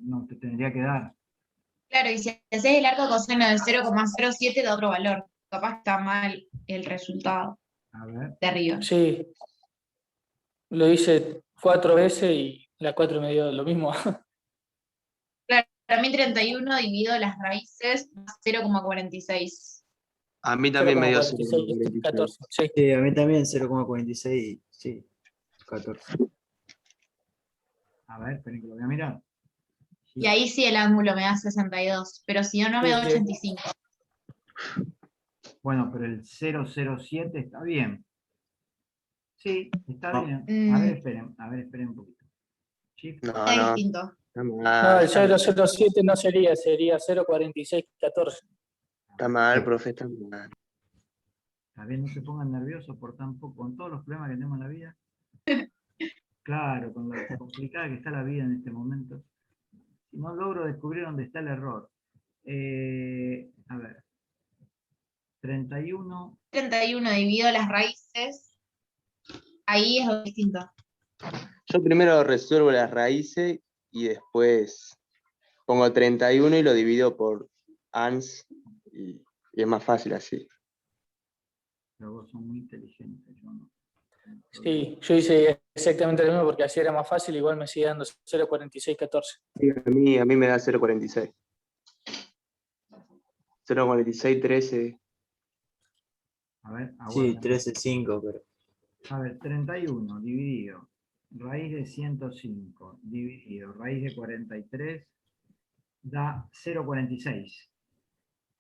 No, te tendría que dar. Claro, y si haces el arco coseno de 0,07 da otro valor. Capaz está mal el resultado A ver. de arriba. Sí, lo hice 4 veces y la 4 me dio lo mismo. Claro, para mí 31 dividido las raíces da 0,46. A mí también me dio 0,46, 14. Sí. Sí, a mí también 0,46. Sí, 14. A ver, esperen que lo voy a mirar. Sí. Y ahí sí el ángulo me da 62, pero si no, no me da Sí, sí. 85. Bueno, pero el 007 está bien. Sí, está No. bien. A ver, esperen un poquito. Shift. No, Está no, distinto. está No, mal, el 007 no sería, sería 0,4614. está mal, profe, está mal. Está bien, no se pongan nerviosos por tan poco, con todos los problemas que tenemos en la vida. Claro, con lo complicada que está la vida en este momento. Si no logro descubrir dónde está el error. A ver. 31. 31 dividido las raíces, ahí es lo distinto. Yo primero resuelvo las raíces y después pongo 31 y lo divido por ans y es más fácil así. Pero vos sos muy inteligente, yo no. Sí, yo hice exactamente lo mismo porque así era más fácil, igual me sigue dando 0,4614. Sí, a mí me da 0,46. 0,46, 13. A ver, Sí, aguarden. 13,5, pero. A ver, 31 dividido raíz de 105 dividido raíz de 43 da 0,46.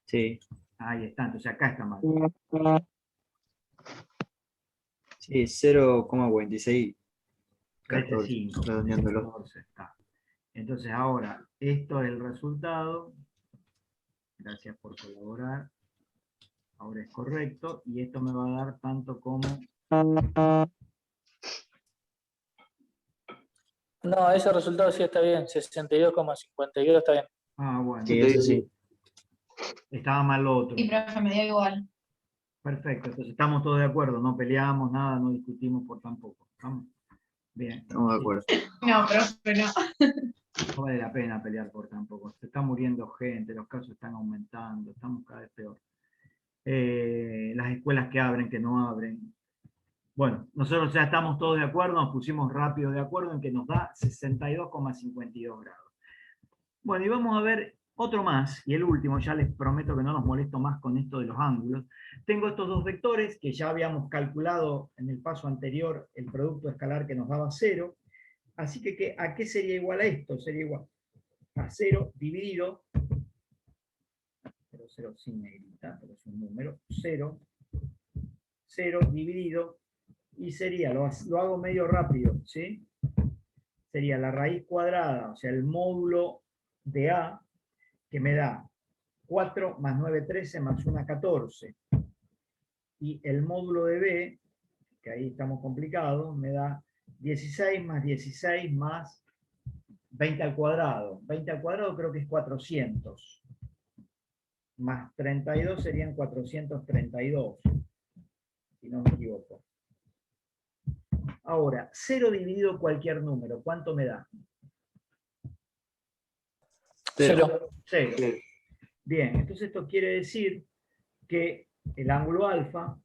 Sí, Ahí está, entonces acá está mal. sí, 0,46. 13,5. redondeándolo. 14 está. Entonces ahora, esto es el resultado. Gracias por colaborar. Ahora es correcto. Y esto me va a dar tanto como... No, ese resultado sí está bien, 62,52 está bien. Ah, bueno. Sí, eso sí. Estaba mal lo otro. Sí, profe, me dio igual. Perfecto. Entonces estamos todos de acuerdo. No peleamos nada, no discutimos por tampoco. ¿Estamos? Bien. Estamos de acuerdo. No, profe, no. No vale la pena pelear por tampoco. Se está muriendo gente, los casos están aumentando, estamos cada vez peor. Las escuelas que abren, que no abren. Bueno, nosotros ya estamos todos de acuerdo, nos pusimos rápido de acuerdo en que nos da 62,52 grados. Bueno, y vamos a ver Otro más, y el último, ya les prometo que no nos molesto más con esto de los ángulos. Tengo estos dos vectores que ya habíamos calculado en el paso anterior el producto escalar que nos daba 0. Así que, ¿a qué sería igual a esto? Sería igual a 0 dividido, 0 sin negrita, pero es un número, 0 dividido, y sería, lo hago medio rápido, ¿sí? Sería la raíz cuadrada, o sea, el módulo de A, que me da 4 más 9, 13 más 1, 14. Y el módulo de B, que ahí estamos complicados, me da 16 más 16 más 20 al cuadrado. 20 al cuadrado creo que es 400. Más 32 serían 432, si no me equivoco. Ahora, 0 dividido cualquier número, ¿cuánto me da? 0. 0. Bien, entonces esto quiere decir que el ángulo alfa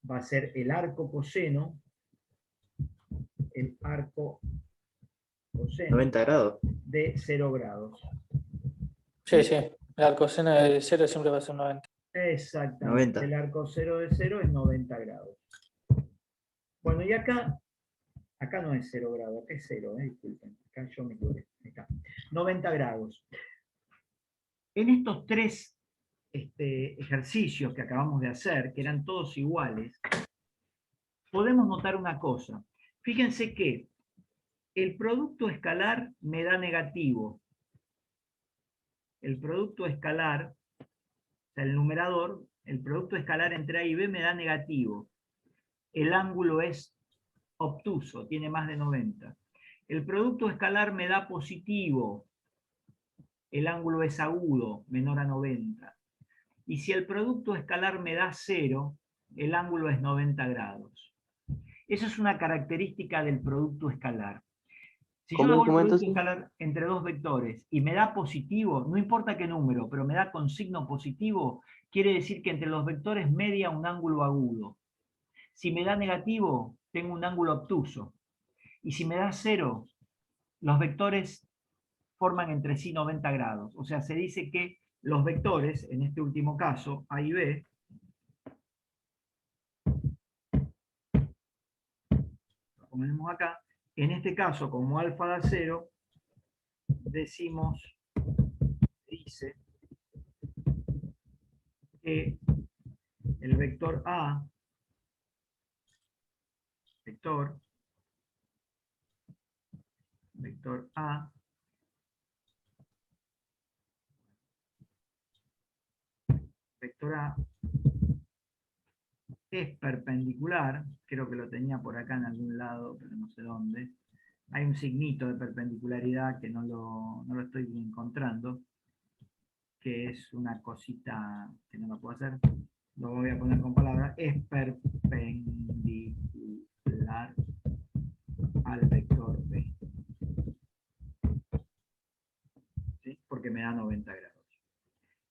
va a ser el arco coseno, 90 grados. de 0 grados. Sí, sí. El coseno de 0 siempre va a ser 90. Exactamente. 90. El arco 0 de 0 es 90 grados. Bueno, y acá no es 0 grados, acá es 0, disculpen. Acá yo me equivoqué. Acá. 90 grados. En estos tres ejercicios que acabamos de hacer, que eran todos iguales, podemos notar una cosa. Fíjense que el producto escalar me da negativo. El producto escalar, o sea, el numerador, el producto escalar entre A y B me da negativo. El ángulo es obtuso, tiene más de 90. El producto escalar me da positivo. El ángulo es agudo, menor a 90. Y si el producto escalar me da 0, el ángulo es 90 grados. Eso es una característica del producto escalar. Si yo hago el producto escalar entre dos vectores y me da positivo, no importa qué número, pero me da con signo positivo, quiere decir que entre los vectores media un ángulo agudo. Si me da negativo, tengo un ángulo obtuso. Y si me da 0, los vectores forman entre sí 90 grados. O sea, se dice que los vectores, en este último caso, A y B, lo ponemos acá, en este caso, como alfa da 0, dice que el vector A, vector A, es perpendicular, creo que lo tenía por acá en algún lado, pero no sé dónde. Hay un signito de perpendicularidad que no lo estoy encontrando, que es una cosita que no lo puedo hacer, lo voy a poner con palabras, es perpendicular al vector B. ¿Sí? Porque me da 90 grados.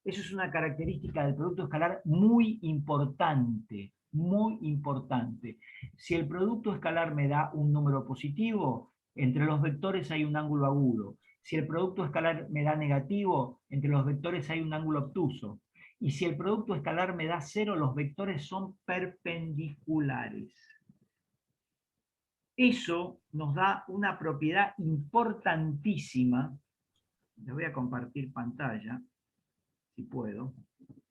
Eso es una característica del producto escalar muy importante, muy importante. Si el producto escalar me da un número positivo, entre los vectores hay un ángulo agudo. Si el producto escalar me da negativo, entre los vectores hay un ángulo obtuso. Y si el producto escalar me da 0, los vectores son perpendiculares. Eso nos da una propiedad importantísima. Les voy a compartir pantalla, si puedo,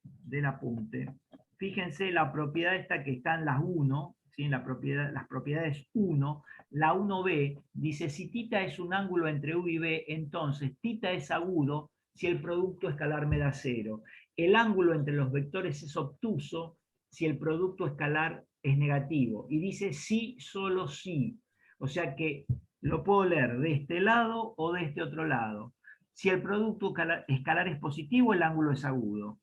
del apunte. Fíjense la propiedad esta que está en las 1, ¿sí? Las propiedades 1, la 1b dice si θ es un ángulo entre U y B, entonces θ es agudo si el producto escalar me da 0. El ángulo entre los vectores es obtuso si el producto escalar es negativo. Y dice sí, solo sí. O sea que lo puedo leer de este lado o de este otro lado. Si el producto escalar es positivo, el ángulo es agudo.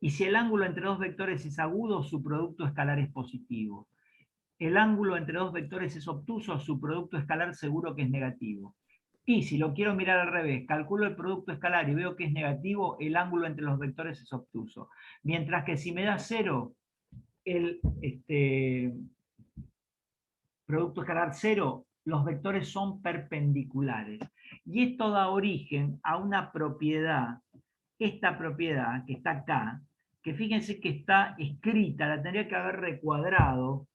Y si el ángulo entre dos vectores es agudo, su producto escalar es positivo. El ángulo entre dos vectores es obtuso, su producto escalar seguro que es negativo. Y si lo quiero mirar al revés, calculo el producto escalar y veo que es negativo, el ángulo entre los vectores es obtuso. Mientras que si me da 0, el producto escalar 0, los vectores son perpendiculares. Y esto da origen a una propiedad, esta propiedad que está acá, que fíjense que está escrita, la tendría que haber recuadrado,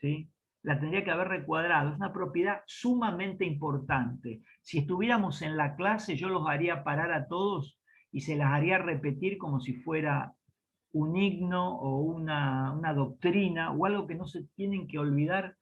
¿sí? La tendría que haber recuadrado. Es una propiedad sumamente importante. Si estuviéramos en la clase, yo los haría parar a todos y se las haría repetir como si fuera un himno o una doctrina o algo que no se tienen que olvidar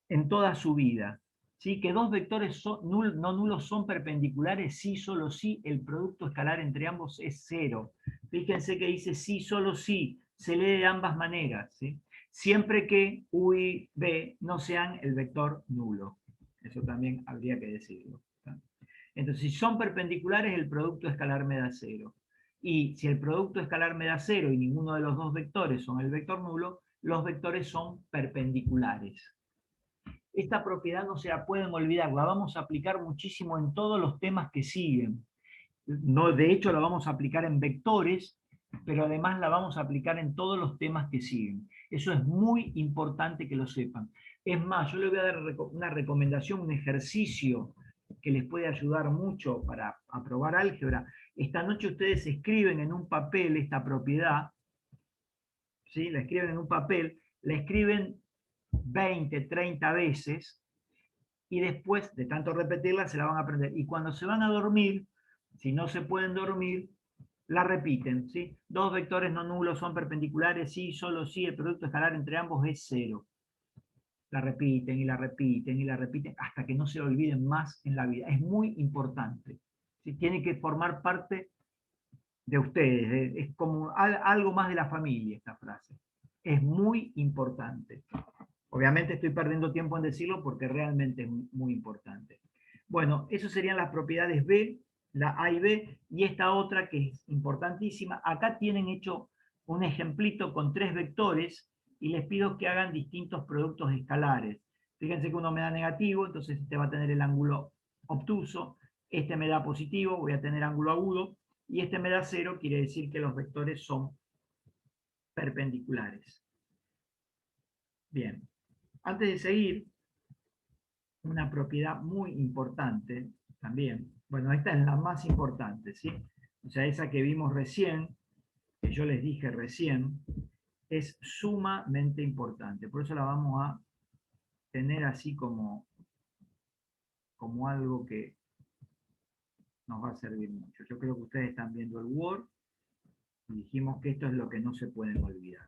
en toda su vida. ¿Sí? Que dos vectores no nulos son perpendiculares, sí, solo sí, el producto escalar entre ambos es cero. Fíjense que dice sí, solo sí, se lee de ambas maneras, ¿sí? Siempre que U y B no sean el vector nulo. Eso también habría que decirlo. ¿Sí? Entonces, si son perpendiculares, el producto escalar me da cero. Y si el producto escalar me da cero y ninguno de los dos vectores son el vector nulo, los vectores son perpendiculares. Esta propiedad no se la pueden olvidar, la vamos a aplicar muchísimo en todos los temas que siguen. No, de hecho, la vamos a aplicar en vectores, pero además la vamos a aplicar en todos los temas que siguen. Eso es muy importante que lo sepan. Es más, yo les voy a dar una recomendación, un ejercicio que les puede ayudar mucho para aprobar álgebra. Esta noche ustedes escriben en un papel esta propiedad, ¿sí? La escriben en un papel, la escriben 20, 30 veces, y después de tanto repetirla se la van a aprender. Y cuando se van a dormir, si no se pueden dormir, la repiten. ¿Sí? Dos vectores no nulos son perpendiculares, sí, solo sí, el producto escalar entre ambos es cero. La repiten y la repiten y la repiten hasta que no se olviden más en la vida. Es muy importante. ¿Sí? Tiene que formar parte de ustedes. Es como algo más de la familia esta frase. Es muy importante. Obviamente estoy perdiendo tiempo en decirlo porque realmente es muy importante. Bueno, esas serían las propiedades B, la A y B, y esta otra que es importantísima. Acá tienen hecho un ejemplito con 3 vectores y les pido que hagan distintos productos escalares. Fíjense que uno me da negativo, entonces este va a tener el ángulo obtuso, este me da positivo, voy a tener ángulo agudo, y este me da 0, quiere decir que los vectores son perpendiculares. Bien. Antes de seguir, una propiedad muy importante también, bueno, esta es la más importante, ¿sí? O sea, esa que vimos recién, que yo les dije recién, es sumamente importante. Por eso la vamos a tener así como algo que nos va a servir mucho. Yo creo que ustedes están viendo el Word y dijimos que esto es lo que no se pueden olvidar.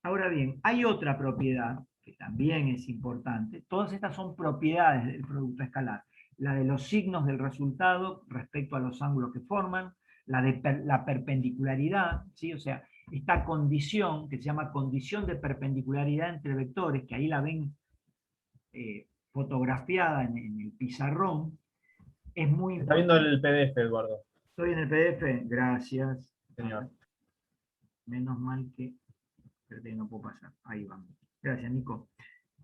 Ahora bien, hay otra propiedad que también es importante. Todas estas son propiedades del producto escalar. La de los signos del resultado respecto a los ángulos que forman, la de la perpendicularidad, ¿sí? O sea, esta condición que se llama condición de perpendicularidad entre vectores, que ahí la ven fotografiada en el pizarrón, es muy Está importante. viendo el PDF, Eduardo. Estoy en el PDF, gracias. Señor. Menos mal que no puedo pasar. Ahí vamos. Gracias, Nico.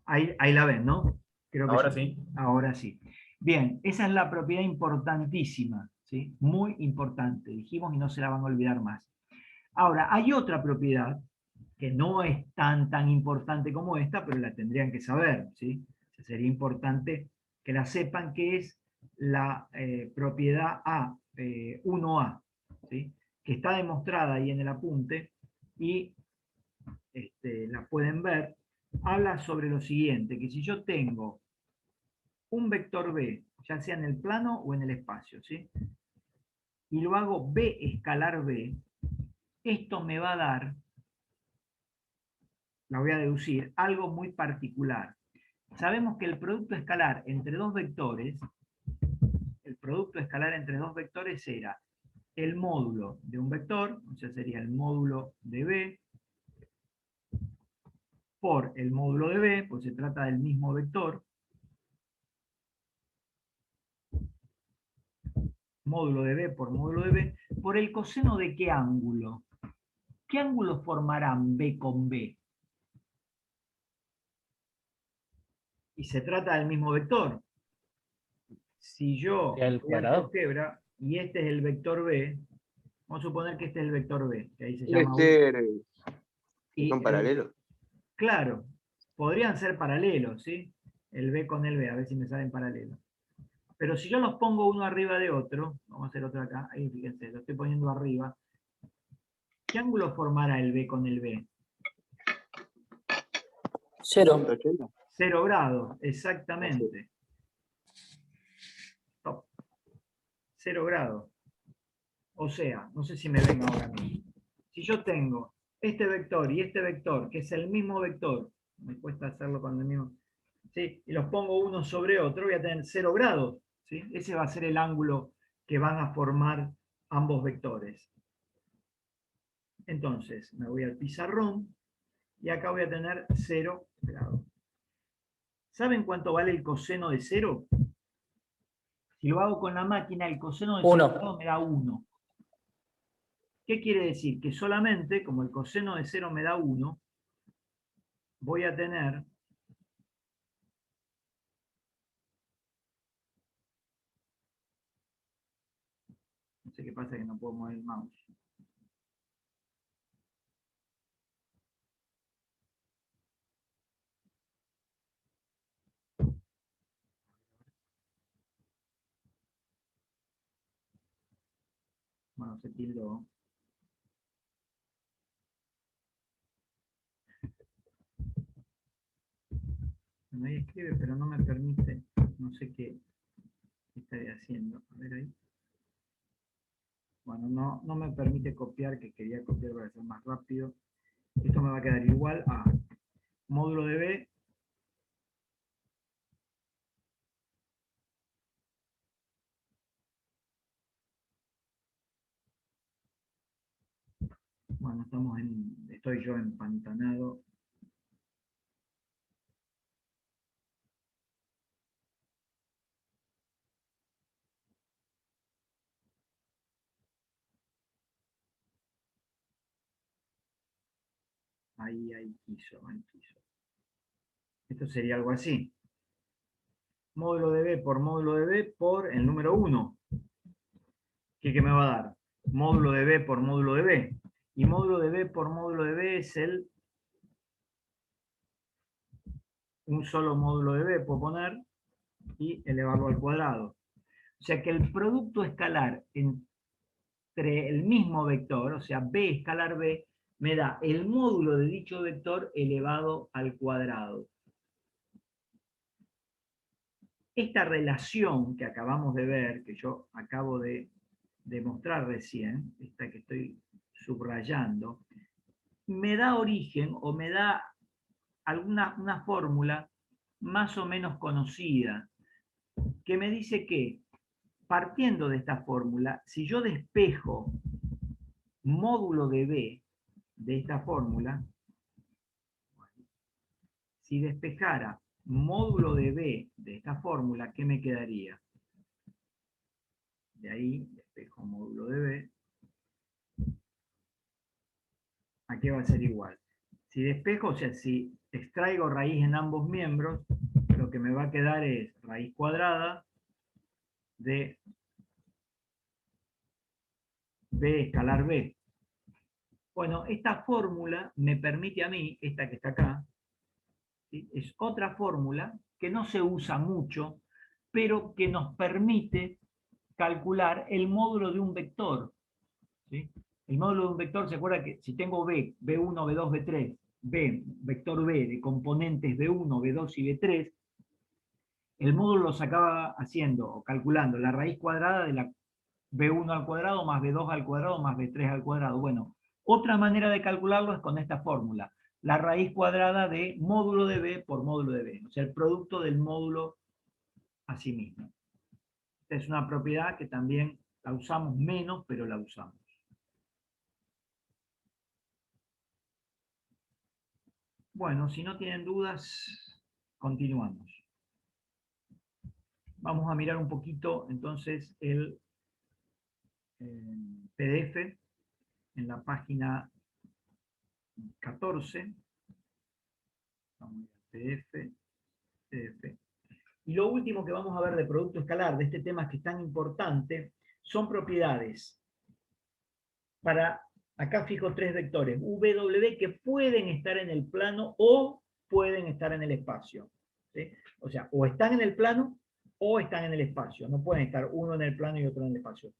Ahí la ven, ¿no? Creo que Ahora sí. Ahora sí. Bien, esa es la propiedad importantísima, ¿sí? Muy importante. Dijimos y no se la van a olvidar más. Ahora, hay otra propiedad que no es tan importante como esta, pero la tendrían que saber, ¿sí? Sería importante que la sepan, que es la propiedad A, 1A, ¿sí? Que está demostrada ahí en el apunte y la pueden ver. Habla sobre lo siguiente, que si yo tengo un vector B, ya sea en el plano o en el espacio, ¿sí? Y lo hago B escalar B, esto me va a dar, la voy a deducir, algo muy particular. Sabemos que el producto escalar entre dos vectores, era el módulo de un vector, o sea, sería el módulo de B, por el módulo de B, pues se trata del mismo vector, módulo de B por módulo de B, por el coseno de qué ángulo. ¿Qué ángulos formarán B con B? Y se trata del mismo vector. Si yo ¿Y al voy al cuadrado? álgebra y este es el vector B, vamos a suponer que este es el vector B, que ahí se Puede llama ser, y son paralelos. claro, podrían ser paralelos, ¿sí? el B con el B, a ver si me sale en paralelo. Pero si yo los pongo uno arriba de otro, vamos a hacer otro acá, ahí fíjense, lo estoy poniendo arriba. ¿Qué ángulo formará el B con el B? 0. 180. 0 grados, exactamente. Top. 0 grados. O sea, no sé si me ven ahora mismo. Si yo tengo este vector y este vector, que es el mismo vector, me cuesta hacerlo con el mismo, ¿sí? Y los pongo uno sobre otro, voy a tener 0 grados. ¿Sí? Ese va a ser el ángulo que van a formar ambos vectores. Entonces, me voy al pizarrón y acá voy a tener 0 grados. ¿Saben cuánto vale el coseno de 0? Si lo hago con la máquina, el coseno de 0 1. grados me da 1. ¿Qué quiere decir? Que solamente, como el coseno de 0 me da 1, voy a tener no sé qué pasa que no puedo mover el mouse. Bueno, se tildó. Bueno, ahí escribe, pero no me permite, no sé qué estaría haciendo. A ver ahí. Bueno, no me permite copiar, que quería copiar para ser más rápido. Esto me va a quedar igual a módulo de B bueno, estoy yo empantanado. Ahí quiso. Esto sería algo así. Módulo de B por módulo de B por el número 1. ¿Qué me va a dar? Módulo de B por módulo de B. Y módulo de B por módulo de B es un solo módulo de B, puedo poner, y elevarlo al cuadrado. O sea que el producto escalar entre el mismo vector, o sea, B escalar B, me da el módulo de dicho vector elevado al cuadrado. Esta relación que acabamos de ver, que yo acabo de demostrar recién, esta que estoy subrayando, me da origen o me da una fórmula más o menos conocida, que me dice que, partiendo de esta fórmula, si yo despejo módulo de B de esta fórmula, si despejara módulo de B de esta fórmula, ¿qué me quedaría? De ahí despejo módulo de B. ¿A qué va a ser igual? Si despejo, o sea, si extraigo raíz en ambos miembros, lo que me va a quedar es raíz cuadrada de B escalar B. Bueno, esta fórmula me permite a mí, esta que está acá, ¿sí? Es otra fórmula que no se usa mucho, pero que nos permite calcular el módulo de un vector. ¿Sí? El módulo de un vector, ¿se acuerda que si tengo B, B1, B2, B3, B, vector B de componentes B1, B2 y B3, el módulo lo sacaba haciendo o calculando la raíz cuadrada de la B1 al cuadrado más B2 al cuadrado más B3 al cuadrado. Bueno, otra manera de calcularlo es con esta fórmula, la raíz cuadrada de módulo de B por módulo de B, o sea, el producto del módulo a sí mismo. Esta es una propiedad que también la usamos menos, pero la usamos. Bueno, si no tienen dudas, continuamos. Vamos a mirar un poquito entonces el PDF en la página 14. Vamos a PDF. Y lo último que vamos a ver de producto escalar, de este tema que es tan importante, son propiedades. Acá fijo 3 vectores, W, que pueden estar en el plano o pueden estar en el espacio. ¿sí? O sea, o están en el plano o están en el espacio. No pueden estar uno en el plano y otro en el espacio.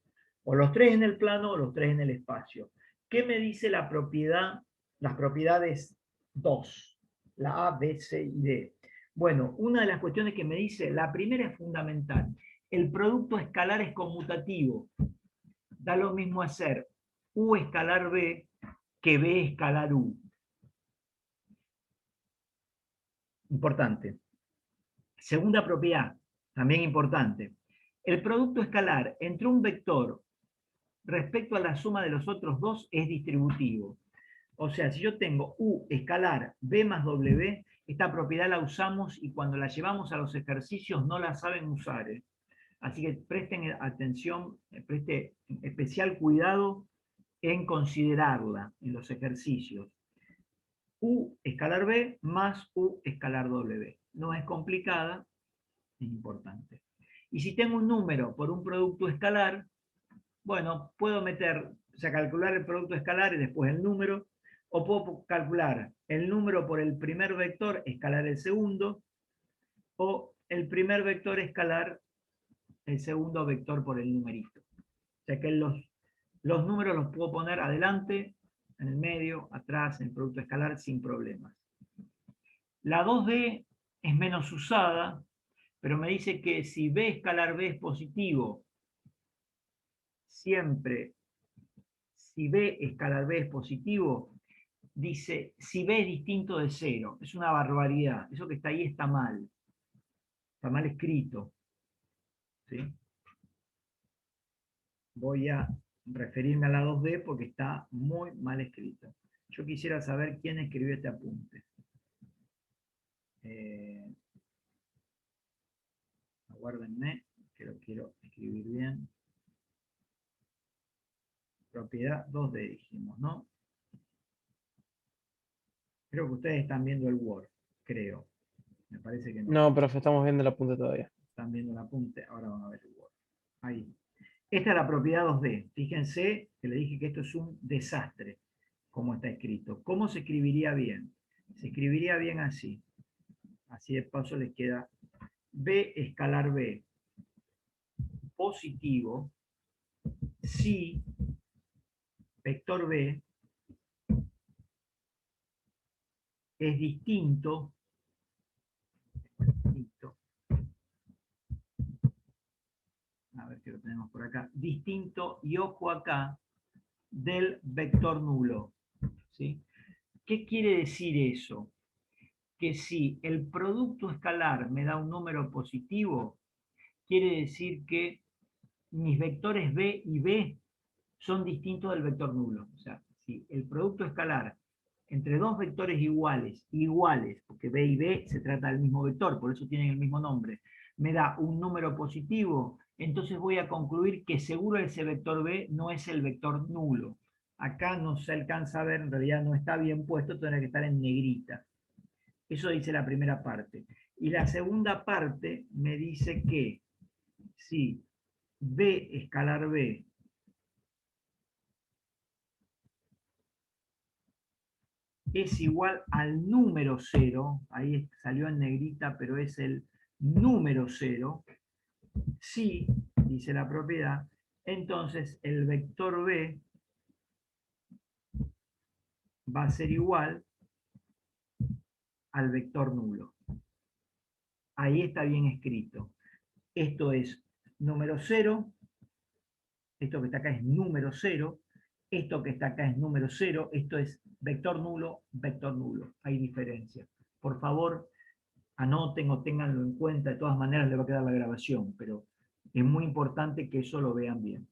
O los tres en el plano o los tres en el espacio. ¿Qué me dice la propiedad, las propiedades 2? La A, B, C y D. Bueno, una de las cuestiones que me dice, la primera es fundamental. El producto escalar es conmutativo. Da lo mismo hacer U escalar B que B escalar U. Importante. Segunda propiedad, también importante. El producto escalar entre un vector respecto a la suma de los otros dos es distributivo. O sea, si yo tengo U escalar B más W, esta propiedad la usamos y cuando la llevamos a los ejercicios no la saben usar. Así que presten atención, presten especial cuidado en considerarla en los ejercicios. U escalar B más U escalar W. No es complicada, es importante. Y si tengo un número por un producto escalar, bueno, puedo meter, o sea, calcular el producto escalar y después el número, o puedo calcular el número por el primer vector, escalar el segundo, o el primer vector escalar el segundo vector por el numerito. O sea que los números los puedo poner adelante, en el medio, atrás, en el producto escalar, sin problemas. La 2D es menos usada, pero me dice que si B escalar B es positivo, siempre, si B escalar B es positivo, dice, si B es distinto de 0, es una barbaridad, eso que está ahí está mal escrito. ¿Sí? Voy a referirme a la 2D porque está muy mal escrito. Yo quisiera saber quién escribió este apunte. Aguárdenme, que lo quiero escribir bien. Propiedad 2D dijimos, ¿no? Creo que ustedes están viendo el Word, creo. Me parece que no. No, profe, estamos viendo el apunte todavía. Están viendo el apunte, ahora van a ver el Word. Ahí. Esta es la propiedad 2D. Fíjense que le dije que esto es un desastre, como está escrito. ¿Cómo se escribiría bien? Se escribiría bien así. Así de paso les queda B escalar B positivo si vector B es distinto, a ver que lo tenemos por acá, distinto, y ojo acá, del vector nulo. ¿Sí? ¿Qué quiere decir eso? Que si el producto escalar me da un número positivo, quiere decir que mis vectores B y B son distintos del vector nulo. O sea, si el producto escalar entre dos vectores iguales, porque B y B se trata del mismo vector, por eso tienen el mismo nombre, me da un número positivo, entonces voy a concluir que seguro ese vector B no es el vector nulo. Acá no se alcanza a ver, en realidad no está bien puesto, tendrá que estar en negrita. Eso dice la primera parte. Y la segunda parte me dice que si B escalar B es igual al número 0, ahí salió en negrita, pero es el número 0, si, dice la propiedad, entonces el vector B va a ser igual al vector nulo. Ahí está bien escrito. Esto es número 0, esto que está acá es número 0, esto que está acá es número 0, esto es vector nulo, vector nulo. Hay diferencia. Por favor, anoten o ténganlo en cuenta, de todas maneras le va a quedar la grabación, pero es muy importante que eso lo vean bien.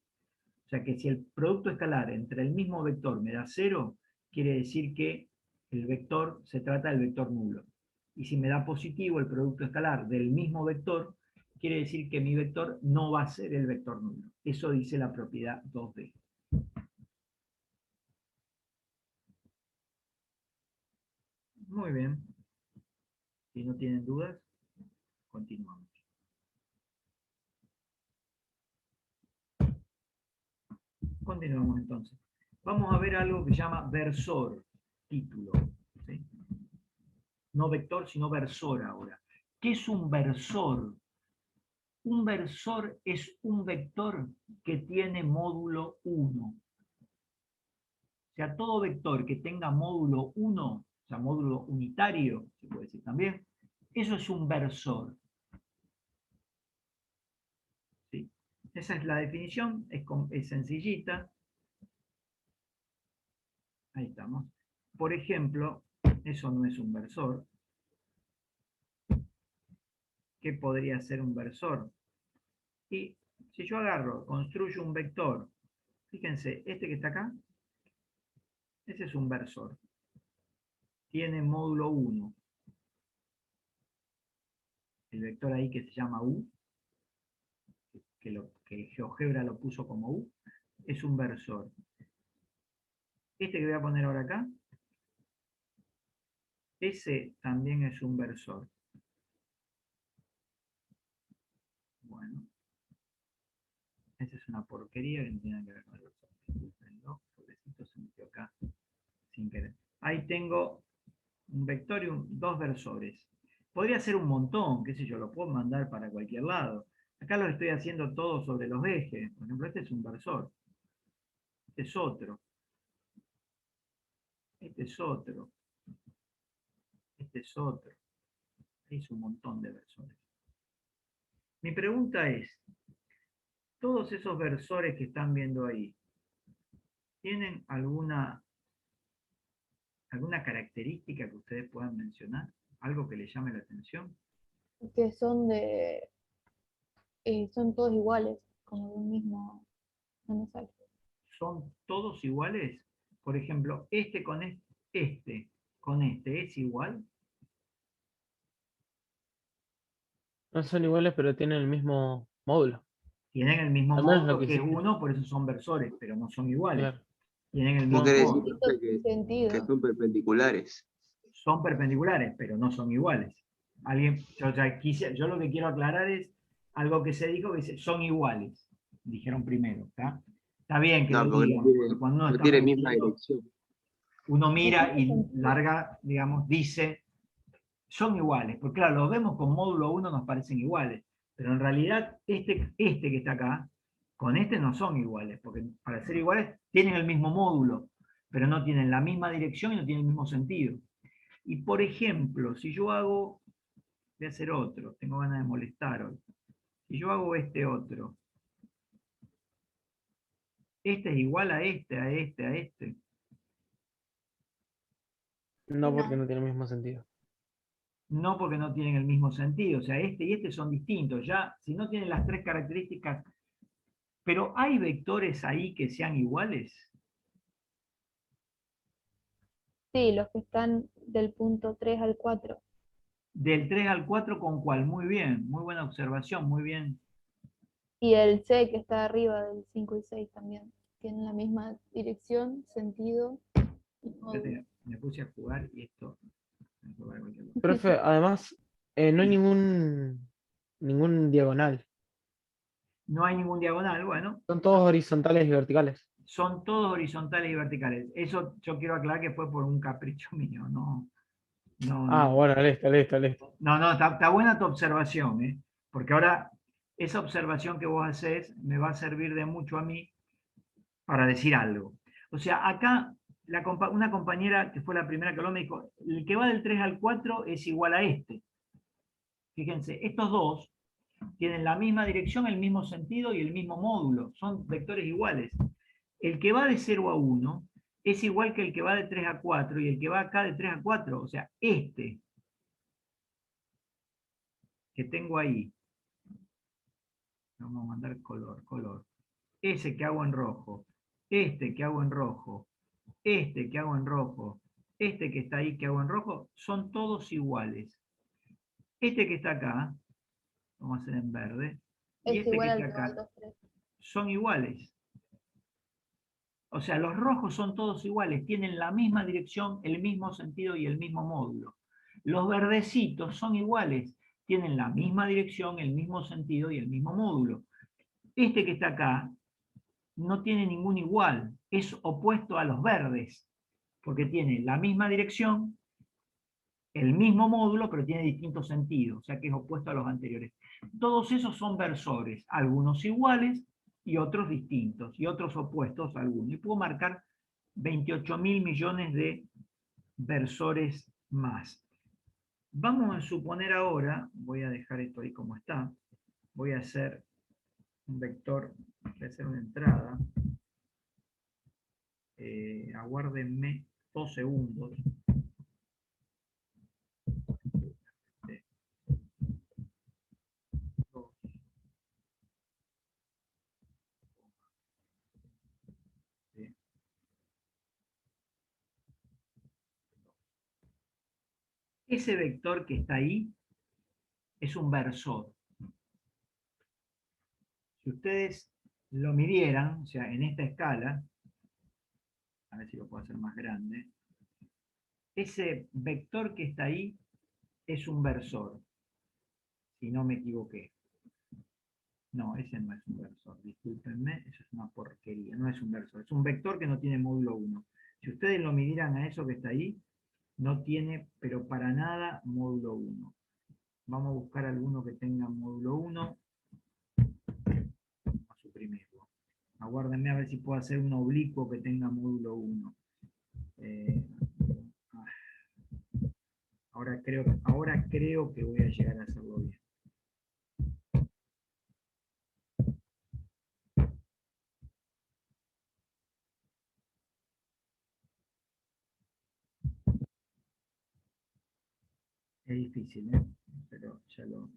O sea que si el producto escalar entre el mismo vector me da 0, quiere decir que el vector se trata del vector nulo. Y si me da positivo el producto escalar del mismo vector, quiere decir que mi vector no va a ser el vector nulo. Eso dice la propiedad 2D. Muy bien. Si no tienen dudas, continuamos. Continuamos entonces. Vamos a ver algo que se llama versor, título. ¿Sí? No vector, sino versor ahora. ¿Qué es un versor? Un versor es un vector que tiene módulo 1. O sea, todo vector que tenga módulo 1, o sea, módulo unitario, se puede decir también, eso es un versor. ¿Sí? Esa es la definición, es sencillita. Ahí estamos. Por ejemplo, eso no es un versor. ¿Qué podría ser un versor? Y si yo agarro, construyo un vector, fíjense, este que está acá, ese es un versor. Tiene módulo 1. El vector ahí que se llama U, que GeoGebra lo puso como U, es un versor. Este que voy a poner ahora acá, ese también es un versor. Bueno, esa es una porquería que no tiene que ver con el versor. Pobrecito se metió acá sin querer. Ahí tengo un vector y dos versores. Podría ser un montón, qué sé yo, lo puedo mandar para cualquier lado. Acá lo estoy haciendo todo sobre los ejes. Por ejemplo, este es un versor. Este es otro. Este es otro. Este es otro. Es un montón de versores. Mi pregunta es, todos esos versores que están viendo ahí, ¿tienen alguna característica que ustedes puedan mencionar? ¿Algo que les llame la atención? Que son todos iguales, como de un mismo, no me sale. ¿Son todos iguales? Por ejemplo, este con este es igual. No son iguales, pero tienen el mismo módulo. Tienen el mismo Al menos lo módulo que que es hiciste. 1, por eso son versores, pero no son iguales. Claro. Tienen el ¿Cómo mismo querés decir, módulo. profe, que Sentido. son perpendiculares? Son perpendiculares, pero no son iguales. Yo lo que quiero aclarar es algo que se dijo, que dice, son iguales. Dijeron primero, ¿está? Está bien que No, lo porque digan, porque cuando uno no está tiene misma aprendiendo, dirección. uno mira y Distinto sentido. larga, digamos, dice, son iguales. Porque claro, los vemos con módulo 1, nos parecen iguales. Pero en realidad, este que está acá, con este no son iguales. Porque para ser iguales, tienen el mismo módulo, pero no tienen la misma dirección y no tienen el mismo sentido. Y por ejemplo, si yo hago, voy a hacer otro, tengo ganas de molestar hoy. Si yo hago este otro, este es igual a este, a este, a este. No, porque No. no tiene el mismo sentido. No, porque no tienen el mismo sentido. O sea, este y este son distintos. Ya, si no tienen las tres características. Pero ¿hay vectores ahí que sean iguales? Sí, los que están del punto 3 al 4. Del 3 al 4, ¿con cuál? Muy bien, muy buena observación, muy bien. Y el C que está arriba del 5 y 6 también. Tienen la misma dirección, sentido y módulo. Me puse a jugar y esto... Profe, además, no hay ningún diagonal. No hay ningún diagonal, bueno, Son todos horizontales y verticales. son todos horizontales y verticales. Eso yo quiero aclarar que fue por un capricho mío, no, Ah, bueno, listo. No, está buena tu observación, ¿eh? Porque ahora esa observación que vos haces me va a servir de mucho a mí para decir algo. O sea, acá una compañera que fue la primera que habló me dijo, el que va del 3 al 4 es igual a este. Fíjense, estos dos tienen la misma dirección, el mismo sentido y el mismo módulo. Son vectores iguales. El que va de 0 a 1 es igual que el que va de 3 a 4 y el que va acá de 3 a 4. O sea, este que tengo ahí, vamos a mandar color. Ese que hago en rojo, este que hago en rojo, este que hago en rojo, este que está ahí que hago en rojo, son todos iguales. Este que está acá, vamos a hacer en verde, y Es este igual que al está que va al acá, 2, 3. son iguales. O sea, los rojos son todos iguales, tienen la misma dirección, el mismo sentido y el mismo módulo. Los verdecitos son iguales, tienen la misma dirección, el mismo sentido y el mismo módulo. Este que está acá no tiene ningún igual, es opuesto a los verdes, porque tiene la misma dirección, el mismo módulo, pero tiene distintos sentidos, o sea que es opuesto a los anteriores. Todos esos son versores, algunos iguales y otros distintos, y otros opuestos a algunos. Y puedo marcar 28.000 millones de versores más. Vamos a suponer ahora, voy a dejar esto ahí como está, voy a hacer un vector, voy a hacer una entrada, aguárdenme 2 segundos. Ese vector que está ahí es un versor. Si ustedes lo midieran, o sea, en esta escala, a ver si lo puedo hacer más grande, ese vector que está ahí es un versor, si no me equivoqué. No, ese no es un versor, discúlpenme, eso es una porquería, no es un versor, es un vector que no tiene módulo 1. Si ustedes lo midieran a eso que está ahí, no tiene, pero para nada, módulo 1. Vamos a buscar alguno que tenga módulo 1. Vamos a suprimirlo. Aguárdenme a ver si puedo hacer un oblicuo que tenga módulo 1. Ahora creo que voy a llegar a hacerlo bien. Es difícil, ¿eh? Pero ya lo...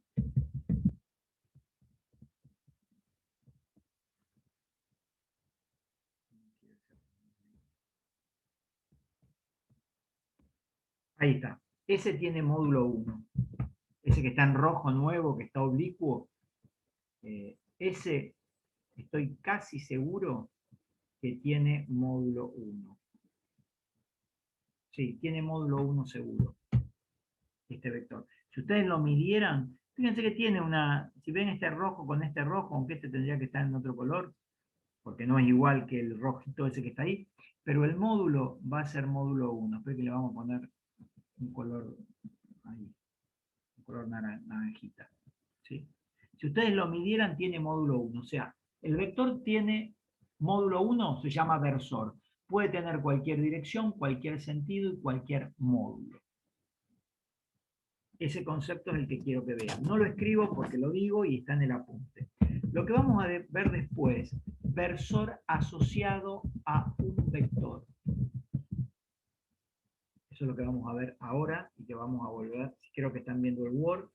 Ahí está. Ese tiene módulo 1. Ese que está en rojo nuevo, que está oblicuo. Ese estoy casi seguro que tiene módulo 1. Sí, tiene módulo 1 seguro. Este vector. Si ustedes lo midieran, fíjense que tiene una, si ven este rojo con este rojo, aunque este tendría que estar en otro color, porque no es igual que el rojito ese que está ahí, pero el módulo va a ser módulo 1. Espero que le vamos a poner un color ahí, un color naranjita. ¿Sí? Si ustedes lo midieran, tiene módulo 1. O sea, el vector tiene módulo 1, se llama versor. Puede tener cualquier dirección, cualquier sentido y cualquier módulo. Ese concepto es el que quiero que vean. No lo escribo porque lo digo y está en el apunte. Lo que vamos a ver después, versor asociado a un vector. Eso es lo que vamos a ver ahora y que vamos a volver. Creo que están viendo el Word.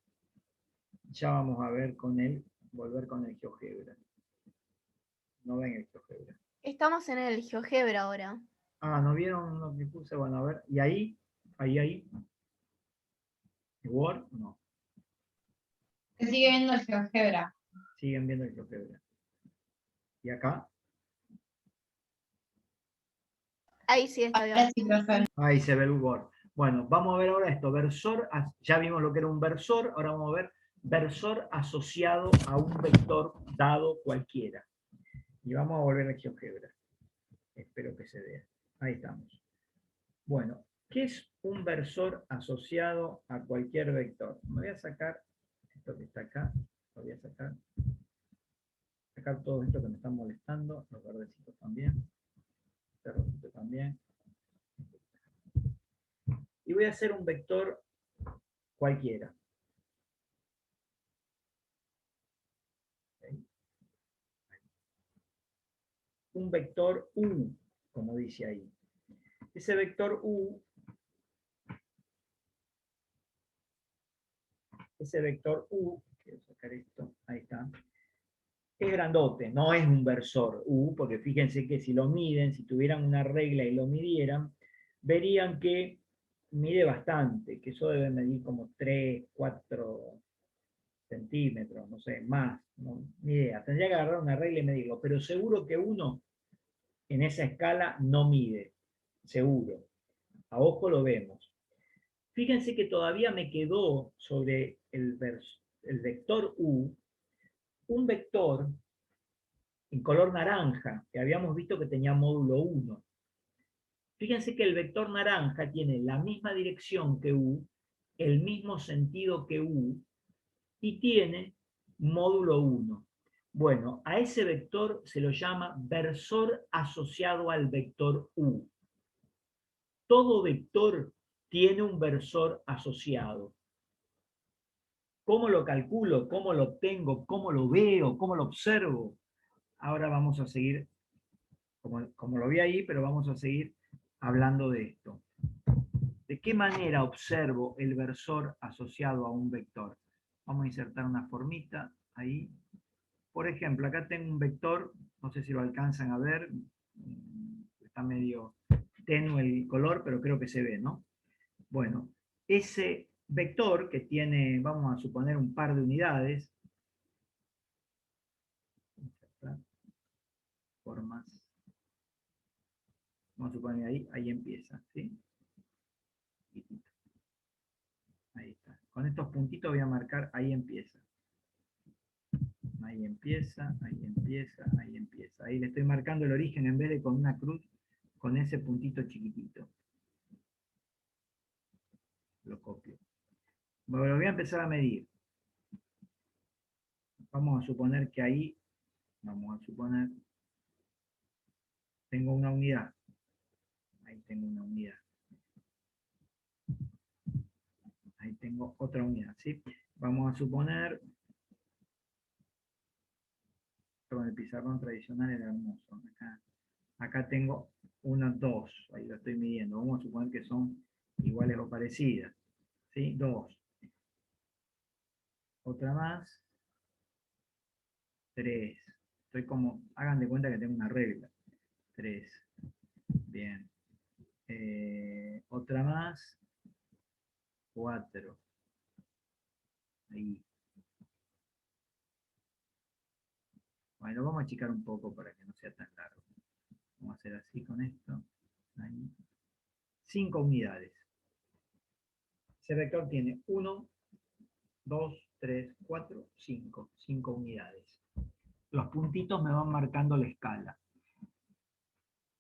Ya vamos a ver con él, volver con el GeoGebra. No ven el GeoGebra. Estamos en el GeoGebra ahora. Ah, ¿no vieron lo que puse? Bueno, a ver. ¿Y ahí? Ahí. ¿El Word? No. Se sigue viendo el GeoGebra. Siguen viendo el GeoGebra. ¿Y acá? Ahí sí está bien. Ahora sí, profe. Ahí se ve el Word. Bueno, vamos a ver ahora esto. Versor, ya vimos lo que era un versor, ahora vamos a ver versor asociado a un vector dado cualquiera. Y vamos a volver al GeoGebra. Espero que se vea. Ahí estamos. Bueno, ¿qué es un versor asociado a cualquier vector? Me voy a sacar esto que está acá. Lo voy a sacar. Sacar todo esto que me están molestando. Los verdecitos también. Este rojito también. Y voy a hacer un vector cualquiera. ¿Okay? Un vector U, como dice ahí. Ese vector U, quiero sacar esto, ahí está, es grandote, no es un versor U, porque fíjense que si lo miden, si tuvieran una regla y lo midieran, verían que mide bastante, que eso debe medir como 3, 4 centímetros, no sé, más, no, ni idea. Tendría que agarrar una regla y medirlo, pero seguro que uno en esa escala no mide, seguro. A ojo lo vemos. Fíjense que todavía me quedó sobre el vector U, un vector en color naranja, que habíamos visto que tenía módulo 1. Fíjense que el vector naranja tiene la misma dirección que U, el mismo sentido que U y tiene módulo 1. Bueno, a ese vector se lo llama versor asociado al vector U. Todo vector tiene un versor asociado. ¿Cómo lo calculo? ¿Cómo lo obtengo? ¿Cómo lo veo? ¿Cómo lo observo? Ahora vamos a seguir, como lo vi ahí, pero vamos a seguir hablando de esto. ¿De qué manera observo el versor asociado a un vector? Vamos a insertar una formita ahí. Por ejemplo, acá tengo un vector, no sé si lo alcanzan a ver, está medio tenue el color, pero creo que se ve, ¿no? Bueno, ese vector que tiene, vamos a suponer, un par de unidades, formas, vamos a suponer ahí empieza, ¿sí? Ahí está. Con estos puntitos voy a marcar, ahí empieza. Ahí empieza, ahí empieza, ahí empieza. Ahí le estoy marcando el origen en vez de con una cruz, con ese puntito chiquitito. Lo copio. Bueno, lo voy a empezar a medir. Vamos a suponer que ahí, vamos a suponer, tengo una unidad. Ahí tengo una unidad. Ahí tengo otra unidad, ¿sí? Vamos a suponer, con el pizarrón tradicional era hermoso. Acá tengo una 2, ahí lo estoy midiendo. Vamos a suponer que son iguales o parecidas. ¿Sí? 2. Otra más. 3. Estoy como, hagan de cuenta que tengo una regla. 3. Bien. Otra más. 4. Ahí. Bueno, vamos a achicar un poco para que no sea tan largo. Vamos a hacer así con esto. Ahí. 5 unidades. Ese vector tiene 1, 2, 3, 4, 5. 5 unidades. Los puntitos me van marcando la escala.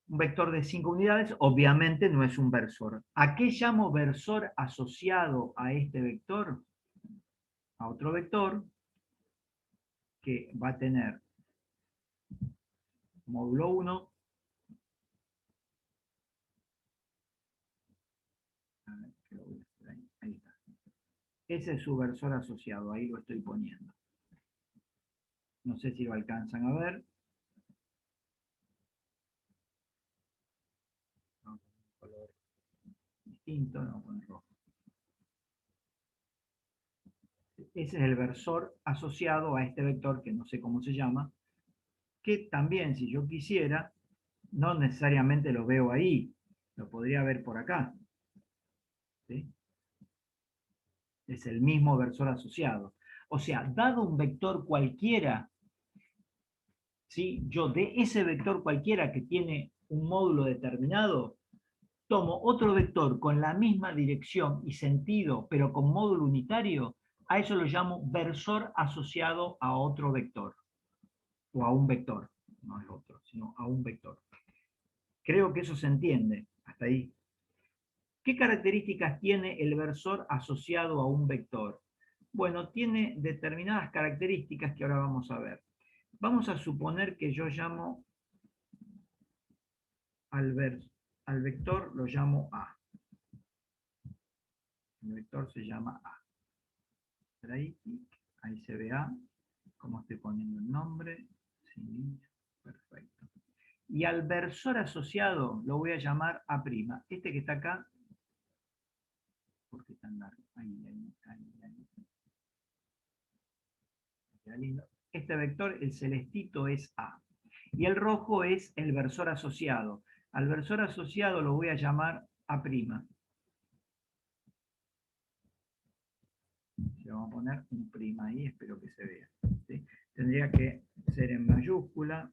Un vector de 5 unidades obviamente no es un versor. ¿A qué llamo versor asociado a este vector? A otro vector que va a tener módulo 1, ahí está. Ese es su versor asociado, ahí lo estoy poniendo. No sé si lo alcanzan a ver. Vamos a poner un color distinto, vamos a poner rojo. Ese es el versor asociado a este vector, que no sé cómo se llama, que también, si yo quisiera, no necesariamente lo veo ahí, lo podría ver por acá. ¿Sí? Es el mismo versor asociado. O sea, dado un vector cualquiera, ¿sí? Yo de ese vector cualquiera que tiene un módulo determinado, tomo otro vector con la misma dirección y sentido, pero con módulo unitario, a eso lo llamo versor asociado a otro vector, o a un vector, no es otro, sino a un vector. Creo que eso se entiende, hasta ahí. ¿Qué características tiene el versor asociado a un vector? Bueno, tiene determinadas características que ahora vamos a ver. Vamos a suponer que yo llamo al vector, lo llamo A. El vector se llama A. Ahí se ve A, como estoy poniendo el nombre. Sí, perfecto. Y al versor asociado lo voy a llamar A'. Este que está acá, ¿por qué tan largo? Ahí. Este vector, el celestito, es A. Y el rojo es el versor asociado. Al versor asociado lo voy a llamar A'. Le vamos a poner un prima ahí, espero que se vea. ¿Sí? Tendría que ser en mayúscula.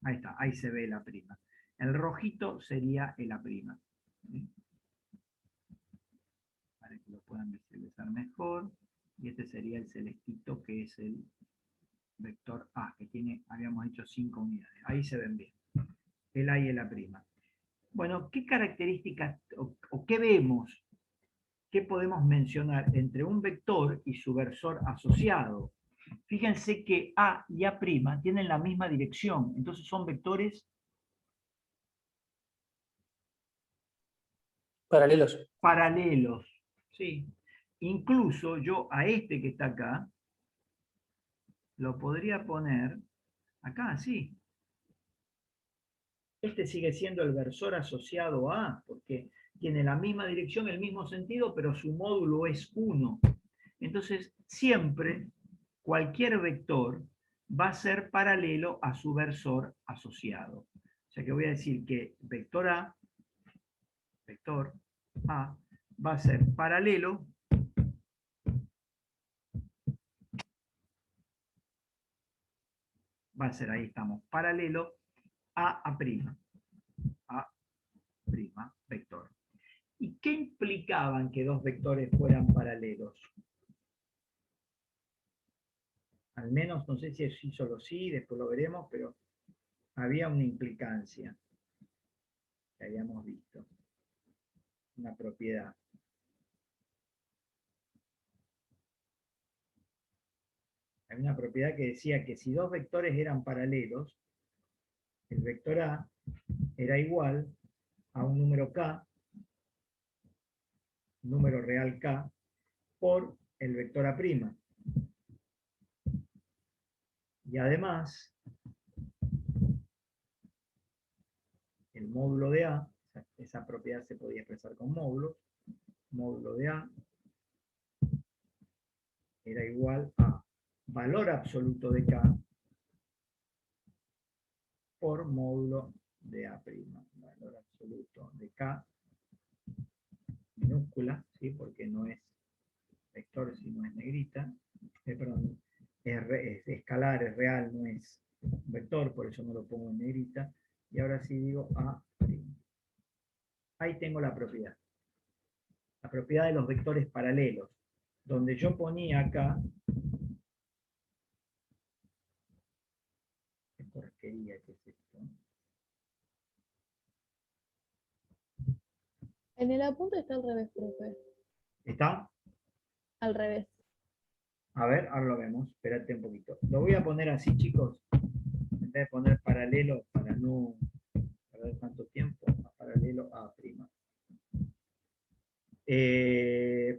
Ahí está, ahí se ve la prima. El rojito sería el A'. ¿Sí? Para que lo puedan visualizar mejor. Y este sería el celestito, que es el vector A, que tiene, habíamos hecho 5 unidades. Ahí se ven bien. El A y el A'. Bueno, ¿qué características o qué vemos? ¿Qué podemos mencionar entre un vector y su versor asociado? Fíjense que A y A' tienen la misma dirección, entonces son vectores Paralelos. paralelos. ¿Sí? Incluso yo a este que está acá, lo podría poner acá, sí. Este sigue siendo el versor asociado a, porque tiene la misma dirección, el mismo sentido, pero su módulo es 1. Entonces, siempre cualquier vector va a ser paralelo a su versor asociado. O sea que voy a decir que vector A va a ser paralelo va a ser, ahí estamos, paralelo a A', vector. ¿Y qué implicaban que dos vectores fueran paralelos? Al menos, no sé si es sí solo sí, después lo veremos, pero había una implicancia que habíamos visto, una propiedad. Hay una propiedad que decía que si dos vectores eran paralelos, el vector A era igual a un número K, número real K, por el vector A'. Y además, el módulo de A, esa propiedad se podía expresar con módulos, módulo de A era igual a valor absoluto de K por módulo de A'. Valor absoluto de K, minúscula, ¿sí? Porque no es vector, sino es negrita. Perdón, es escalar, es real, no es vector, por eso no lo pongo en negrita. Y ahora sí digo A'. Ahí tengo la propiedad. La propiedad de los vectores paralelos. Donde yo ponía acá, qué porquería que es esto. En el apunte está al revés, profe. ¿Está? Al revés. A ver, ahora lo vemos. Espérate un poquito. Lo voy a poner así, chicos. En vez de poner paralelo para no perder tanto tiempo, paralelo a A'.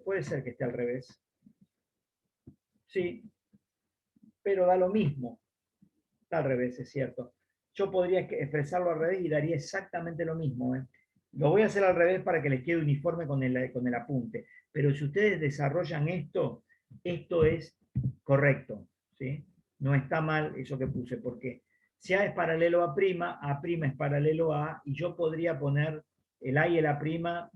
Puede ser que esté al revés. Sí, pero da lo mismo. Está al revés, es cierto. Yo podría expresarlo al revés y daría exactamente lo mismo. Lo voy a hacer al revés para que les quede uniforme con el apunte. Pero si ustedes desarrollan esto, esto es correcto. ¿Sí? No está mal eso que puse, porque si A es paralelo a A' es paralelo a A, y yo podría poner el A y el A'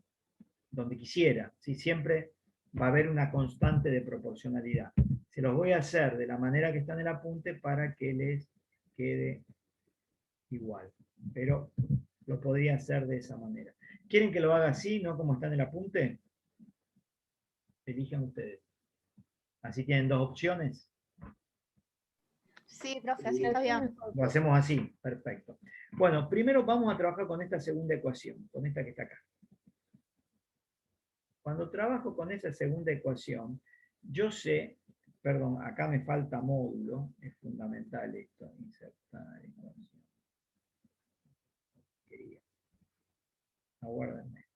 donde quisiera. ¿Sí? Siempre va a haber una constante de proporcionalidad. Se los voy a hacer de la manera que está en el apunte para que les quede igual. Pero lo podría hacer de esa manera. ¿Quieren que lo haga así, no como está en el apunte? Elijan ustedes. Así tienen dos opciones. Sí, profe, así está bien. Lo hacemos así, perfecto. Bueno, primero vamos a trabajar con esta segunda ecuación, con esta que está acá. Cuando trabajo con esa segunda ecuación, yo sé, perdón, acá me falta módulo, es fundamental esto, insertar ecuación. Aguárdenme.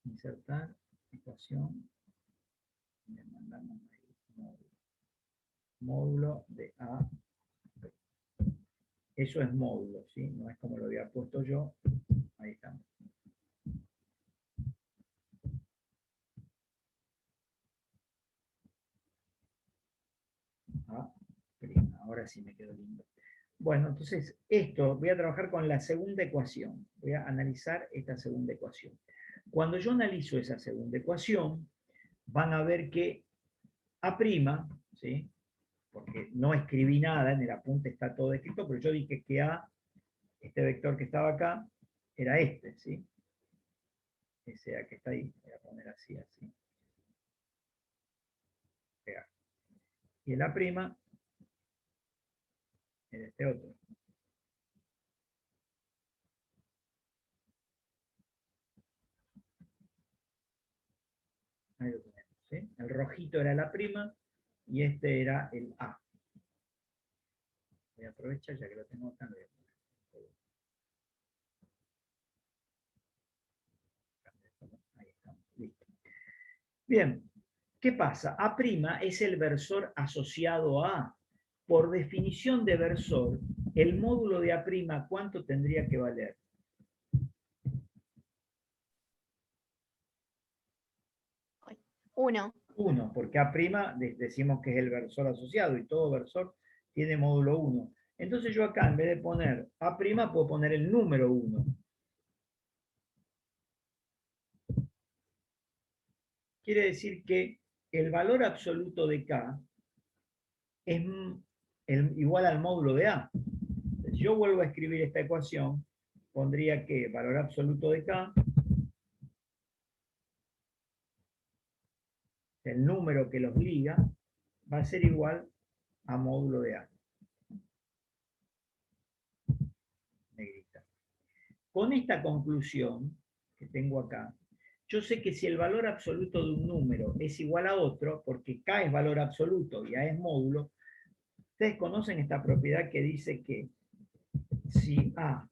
Insertar ecuación. Le mandamos ahí, módulo. Módulo de A. Eso es módulo, ¿sí? No es como lo había puesto yo. Ahí estamos. A'. Ahora sí me quedó lindo. Bueno, entonces esto, voy a trabajar con la segunda ecuación. Voy a analizar esta segunda ecuación. Cuando yo analizo esa segunda ecuación, van a ver que A', ¿sí? Porque no escribí nada, en el apunte está todo escrito, pero yo dije que A, este vector que estaba acá, era este, ¿sí? Ese A que está ahí, voy a poner así, así. Pegar. Y el A' era este otro. Ahí lo tenemos, ¿sí? El rojito era la prima y este era el A. Voy a aprovechar ya que lo tengo acá. Ahí estamos, listo. Bien, ¿qué pasa? A' es el versor asociado a A. Por definición de versor, el módulo de A', ¿cuánto tendría que valer? 1. 1, porque A' decimos que es el versor asociado y todo versor tiene módulo 1. Entonces yo acá, en vez de poner A', puedo poner el número 1. Quiere decir que el valor absoluto de K es igual al módulo de A. Si yo vuelvo a escribir esta ecuación, pondría que valor absoluto de K, el número que los liga, va a ser igual a módulo de A. Negrita. Con esta conclusión que tengo acá, yo sé que si el valor absoluto de un número es igual a otro, porque K es valor absoluto y A es módulo, ustedes conocen esta propiedad que dice que si A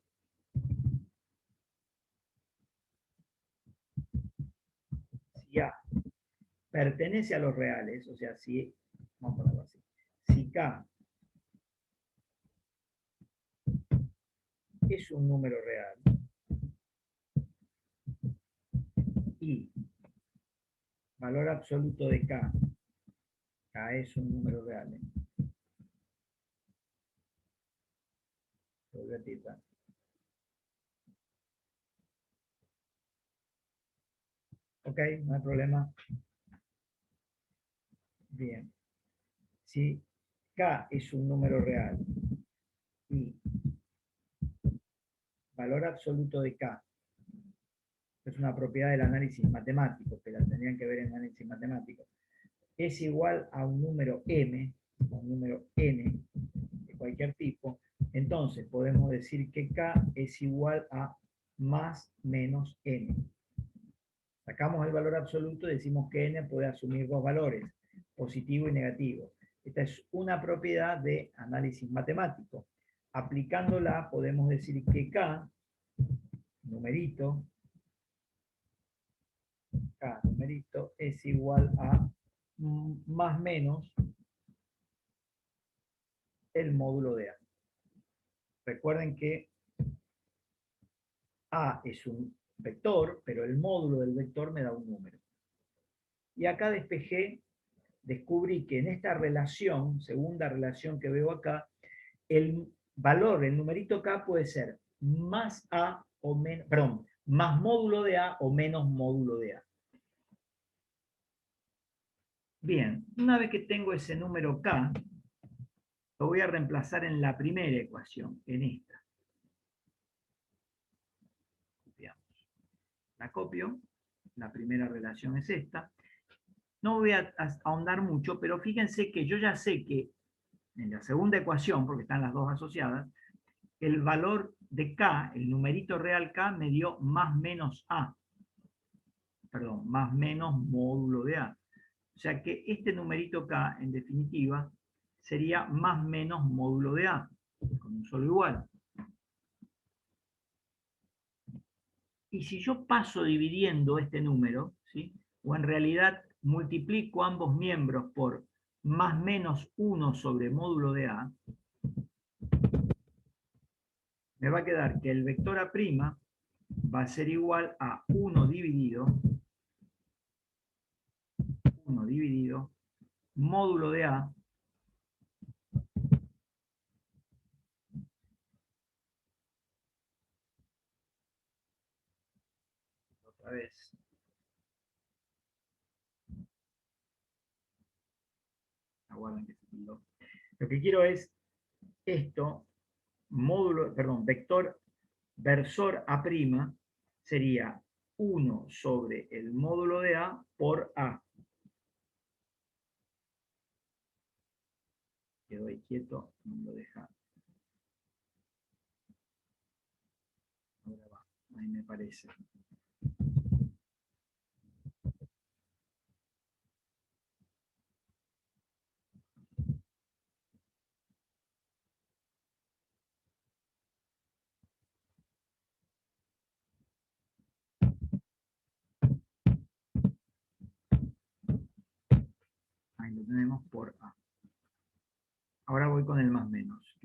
pertenece a los reales, o sea, si, vamos a ponerlo así, si K es un número real y valor absoluto de K es un número real, lo voy a tirar. Ok, no hay problema. Bien. Si K es un número real y valor absoluto de K es una propiedad del análisis matemático, que la tendrían que ver en análisis matemático, es igual a un número M, a un número N, de cualquier tipo, entonces podemos decir que K es igual a más menos N. Sacamos el valor absoluto y decimos que N puede asumir dos valores, positivo y negativo. Esta es una propiedad de análisis matemático. Aplicándola podemos decir que K, numerito, K, numerito, es igual a más menos el módulo de A. Recuerden que A es un vector, pero el módulo del vector me da un número. Y acá descubrí que en esta relación, segunda relación que veo acá, el valor, el numerito K puede ser más A o menos, perdón, más módulo de A o menos módulo de A. Bien, una vez que tengo ese número K, lo voy a reemplazar en la primera ecuación, en esta. La copio, la primera relación es esta. No voy a ahondar mucho, pero fíjense que yo ya sé que en la segunda ecuación, porque están las dos asociadas, el valor de K, el numerito real K, me dio más menos A. Perdón, más menos módulo de A. O sea que este numerito K, en definitiva, sería más menos módulo de A, con un solo igual. Y si yo paso dividiendo este número, ¿sí? O en realidad multiplico ambos miembros por más menos 1 sobre módulo de A, me va a quedar que el vector A' va a ser igual a 1 dividido módulo de A otra vez. Aguarden que se tildó. Lo que quiero es esto, módulo, perdón, vector versor A' sería 1 sobre el módulo de A por A. Quedo ahí quieto, no lo deja parece. Ahí lo tenemos por A. Ahora voy con el más menos.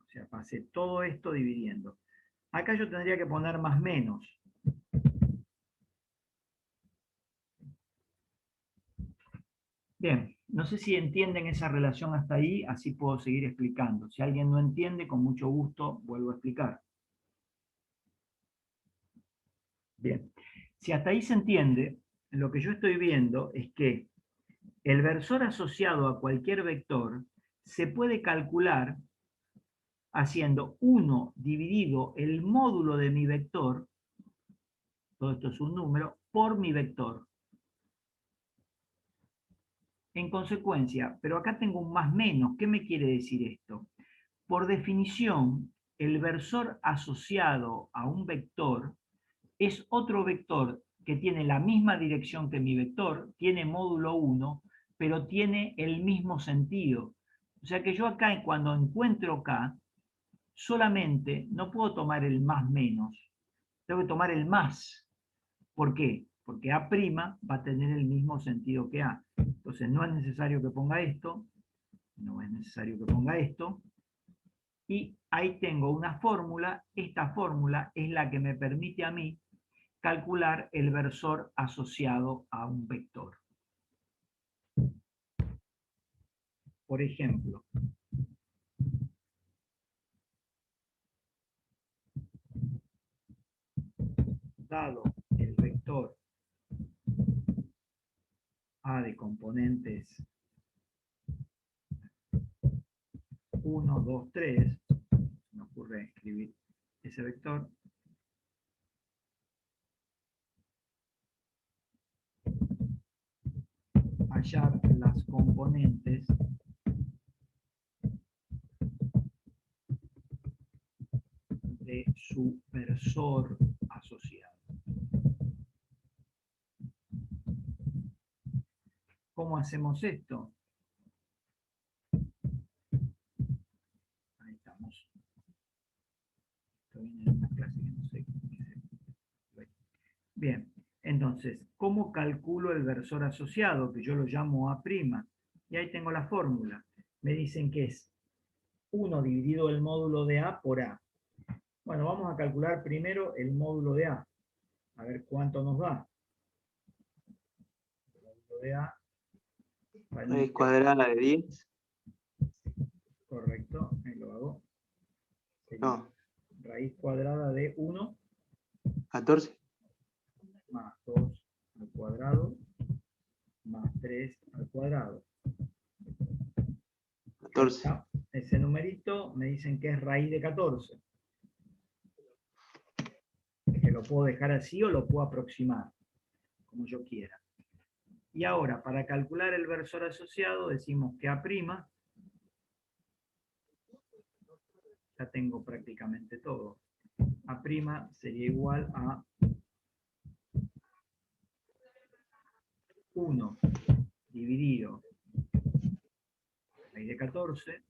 O sea, pasé todo esto dividiendo. Acá yo tendría que poner más menos. Bien, no sé si entienden esa relación hasta ahí, así puedo seguir explicando. Si alguien no entiende, con mucho gusto vuelvo a explicar. Bien, si hasta ahí se entiende, lo que yo estoy viendo es que el versor asociado a cualquier vector se puede calcular haciendo 1 dividido el módulo de mi vector, todo esto es un número, por mi vector. En consecuencia, pero acá tengo un más menos. ¿Qué me quiere decir esto? Por definición, el versor asociado a un vector es otro vector que tiene la misma dirección que mi vector, tiene módulo 1, pero tiene el mismo sentido. O sea que yo acá, cuando encuentro K, solamente no puedo tomar el más menos, tengo que tomar el más. ¿Por qué? Porque A' va a tener el mismo sentido que A. Entonces no es necesario que ponga esto, no es necesario que ponga esto, y ahí tengo una fórmula. Esta fórmula es la que me permite a mí calcular el versor asociado a un vector. Por ejemplo, dado el vector A de componentes 1, 2, 3, me ocurre escribir ese vector, hallar las componentes de su versor asociado. ¿Cómo hacemos esto? Ahí estamos. Esto viene de una clase que no sé qué es. Bien, entonces, ¿cómo calculo el versor asociado? Que yo lo llamo A'. Y ahí tengo la fórmula. Me dicen que es 1 dividido el módulo de A por A. Bueno, vamos a calcular primero el módulo de A. A ver cuánto nos da. El módulo de A. Raíz cuadrada de 10. Correcto, ahí lo hago. Sería No, raíz cuadrada de 1 14. más 2 al cuadrado más 3 al cuadrado. 14. Ese numerito me dicen que es raíz de 14. Que lo puedo dejar así o lo puedo aproximar, como yo quiera. Y ahora, para calcular el versor asociado, decimos que A', ya tengo prácticamente todo. A' sería igual a 1 dividido raíz de 14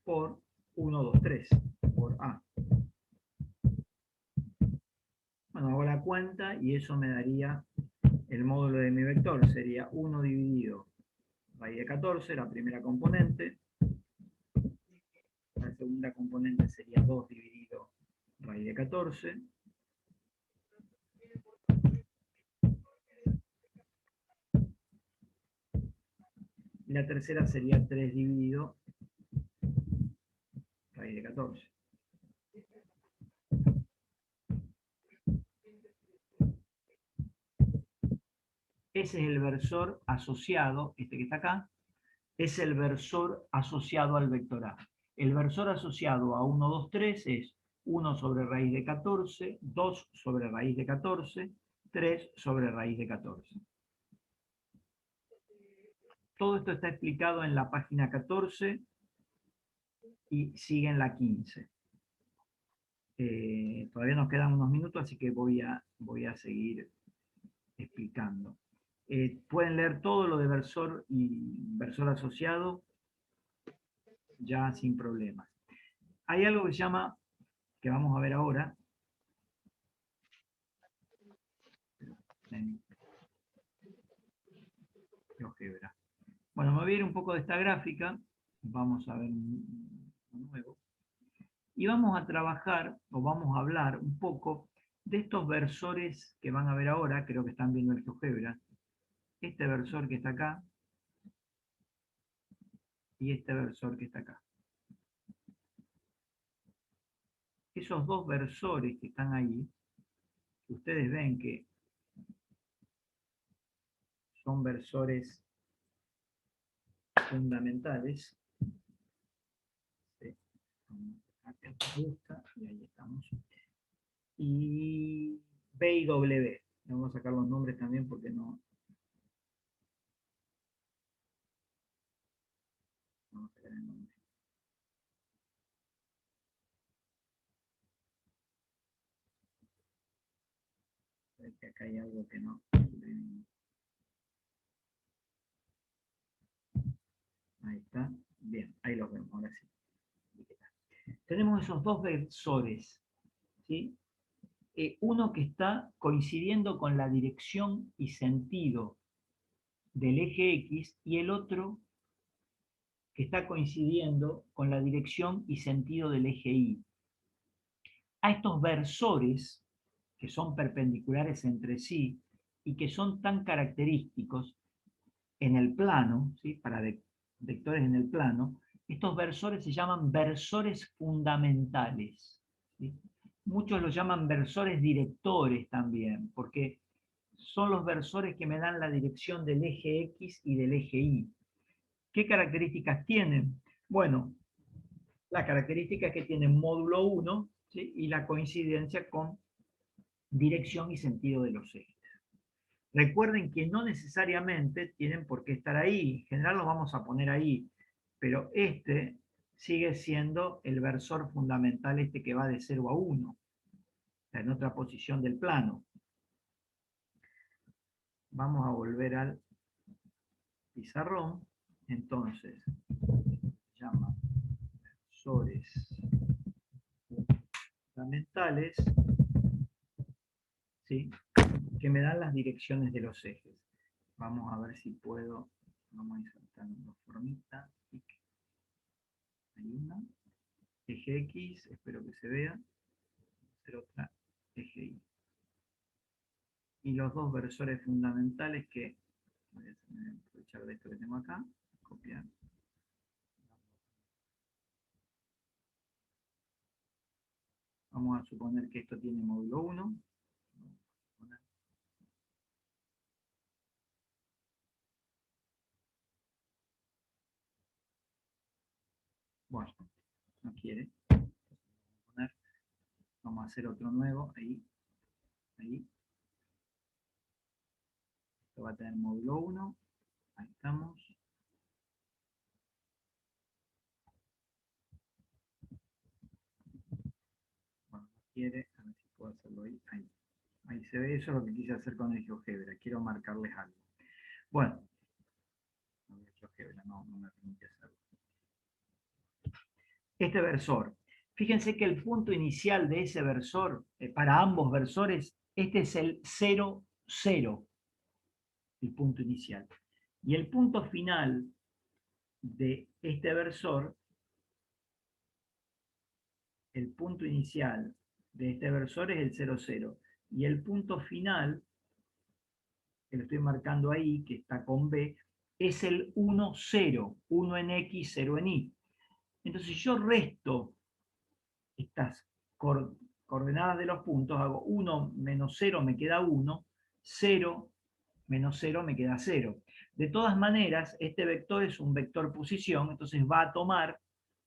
por 1, 2, 3, por A. Bueno, hago la cuenta y eso me daría el módulo de mi vector. Sería 1 dividido raíz de 14, la primera componente. La segunda componente sería 2 dividido raíz de 14. Y la tercera sería 3 dividido raíz de 14. Ese es el versor asociado, este que está acá, es el versor asociado al vector A. El versor asociado a 1, 2, 3 es 1 sobre raíz de 14, 2 sobre raíz de 14, 3 sobre raíz de 14. Todo esto está explicado en la página 14 y sigue en la 15. Todavía nos quedan unos minutos, así que voy a seguir explicando. Pueden leer todo lo de versor y versor asociado ya sin problemas. Hay algo que se llama, que vamos a ver ahora, en GeoGebra. Bueno, me voy a ir un poco de esta gráfica, vamos a ver un nuevo, y vamos a trabajar, o vamos a hablar un poco de estos versores que van a ver ahora, creo que están viendo el GeoGebra, este versor que está acá, y este versor que está acá. Esos dos versores que están ahí, ustedes ven que son versores fundamentales. Sí. Acá me gusta, y ahí estamos. Y B y W. Vamos a sacar los nombres también porque no. Vamos a sacar el nombre. Que acá hay algo que no. Ahí está. Bien, ahí los vemos, ahora sí. Tenemos esos dos versores, ¿sí? Uno que está coincidiendo con la dirección y sentido del eje X y el otro que está coincidiendo con la dirección y sentido del eje Y. A estos versores, que son perpendiculares entre sí y que son tan característicos en el plano, ¿sí? Para vectores en el plano, estos versores se llaman versores fundamentales, ¿sí? Muchos los llaman versores directores también, porque son los versores que me dan la dirección del eje X y del eje Y. ¿Qué características tienen? Bueno, la característica es que tienen módulo 1, ¿sí? Y la coincidencia con dirección y sentido de los ejes. Recuerden que no necesariamente tienen por qué estar ahí, en general los vamos a poner ahí, pero este sigue siendo el versor fundamental, este que va de 0 a 1, o sea, en otra posición del plano. Vamos a volver al pizarrón, entonces, se llama versores fundamentales, ¿sí? Que me dan las direcciones de los ejes. Vamos a ver si puedo, vamos a ir saltando formita. Hay una, eje X, espero que se vea, hacer otra, eje Y. Y los dos versores fundamentales que, voy a aprovechar de esto que tengo acá, copiar. Vamos a suponer que esto tiene módulo 1. Bueno, no quiere. Vamos a hacer otro nuevo, ahí. Esto va a tener módulo 1. Ahí estamos. Bueno, no quiere, a ver si puedo hacerlo ahí. Ahí se ve, eso es lo que quise hacer con el GeoGebra. Quiero marcarles algo. Bueno, el GeoGebra no me permite hacerlo. Este versor. Fíjense que el punto inicial de ese versor, para ambos versores, este es el 0, 0, el punto inicial. Y el punto final de este versor, el punto inicial de este versor es el 0, 0. Y el punto final, que lo estoy marcando ahí, que está con B, es el 1, 0. 1 en X, 0 en Y. Entonces, si yo resto estas coordenadas de los puntos, hago 1 menos 0 me queda 1, 0 menos 0 me queda 0. De todas maneras, este vector es un vector posición, entonces va a tomar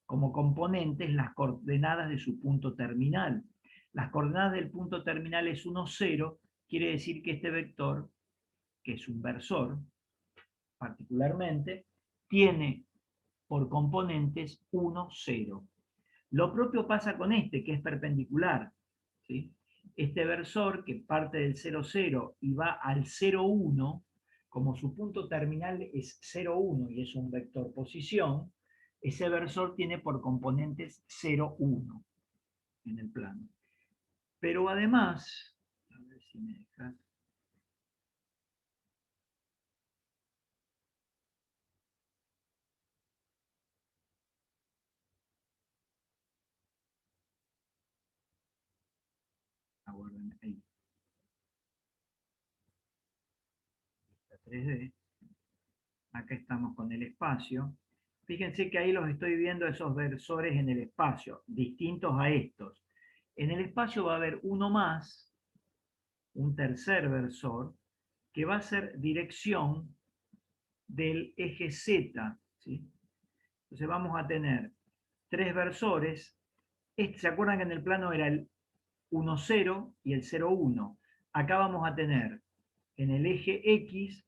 como componentes las coordenadas de su punto terminal. Las coordenadas del punto terminal es 1, 0, quiere decir que este vector, que es un versor, particularmente, tiene por componentes 1, 0. Lo propio pasa con este, que es perpendicular, ¿sí? Este versor, que parte del 0, 0 y va al 0, 1, como su punto terminal es 0, 1 y es un vector posición, ese versor tiene por componentes 0, 1 en el plano. Pero además, a ver si me dejas. Aguarden ahí. 3D. Acá estamos con el espacio. Fíjense que ahí los estoy viendo esos versores en el espacio, distintos a estos. En el espacio va a haber uno más, un tercer versor, que va a ser dirección del eje Z, ¿sí? Entonces vamos a tener tres versores. ¿Se acuerdan que en el plano era el 1, 0 y el 0, 1? Acá vamos a tener en el eje X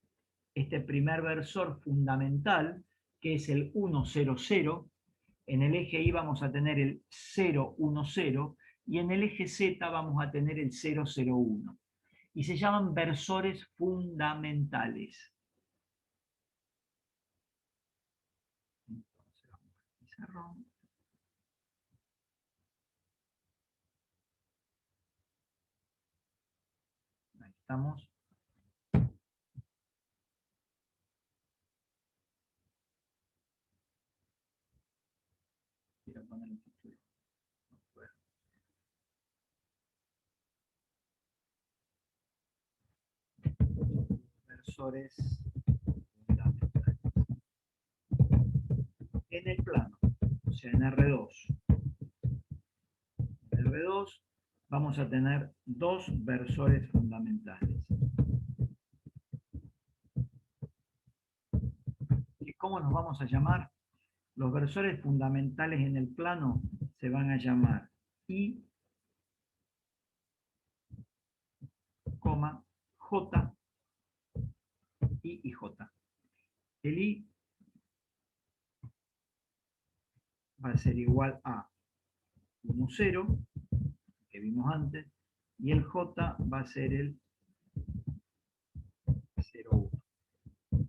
este primer versor fundamental, que es el 1, 0, 0. En el eje Y vamos a tener el 0, 1, 0. Y en el eje Z vamos a tener el 0, 0, 1. Y se llaman versores fundamentales. Entonces vamos a pizarrón. Ahí estamos. Quiero poner el título. Versores fundamentales. En el plano, o sea, en R2. En R2 vamos a tener dos versores fundamentales. ¿Y cómo nos vamos a llamar? Los versores fundamentales en el plano se van a llamar I, J, I y J. El I va a ser igual a 1, 0, que vimos antes, y el J va a ser el 0, 1.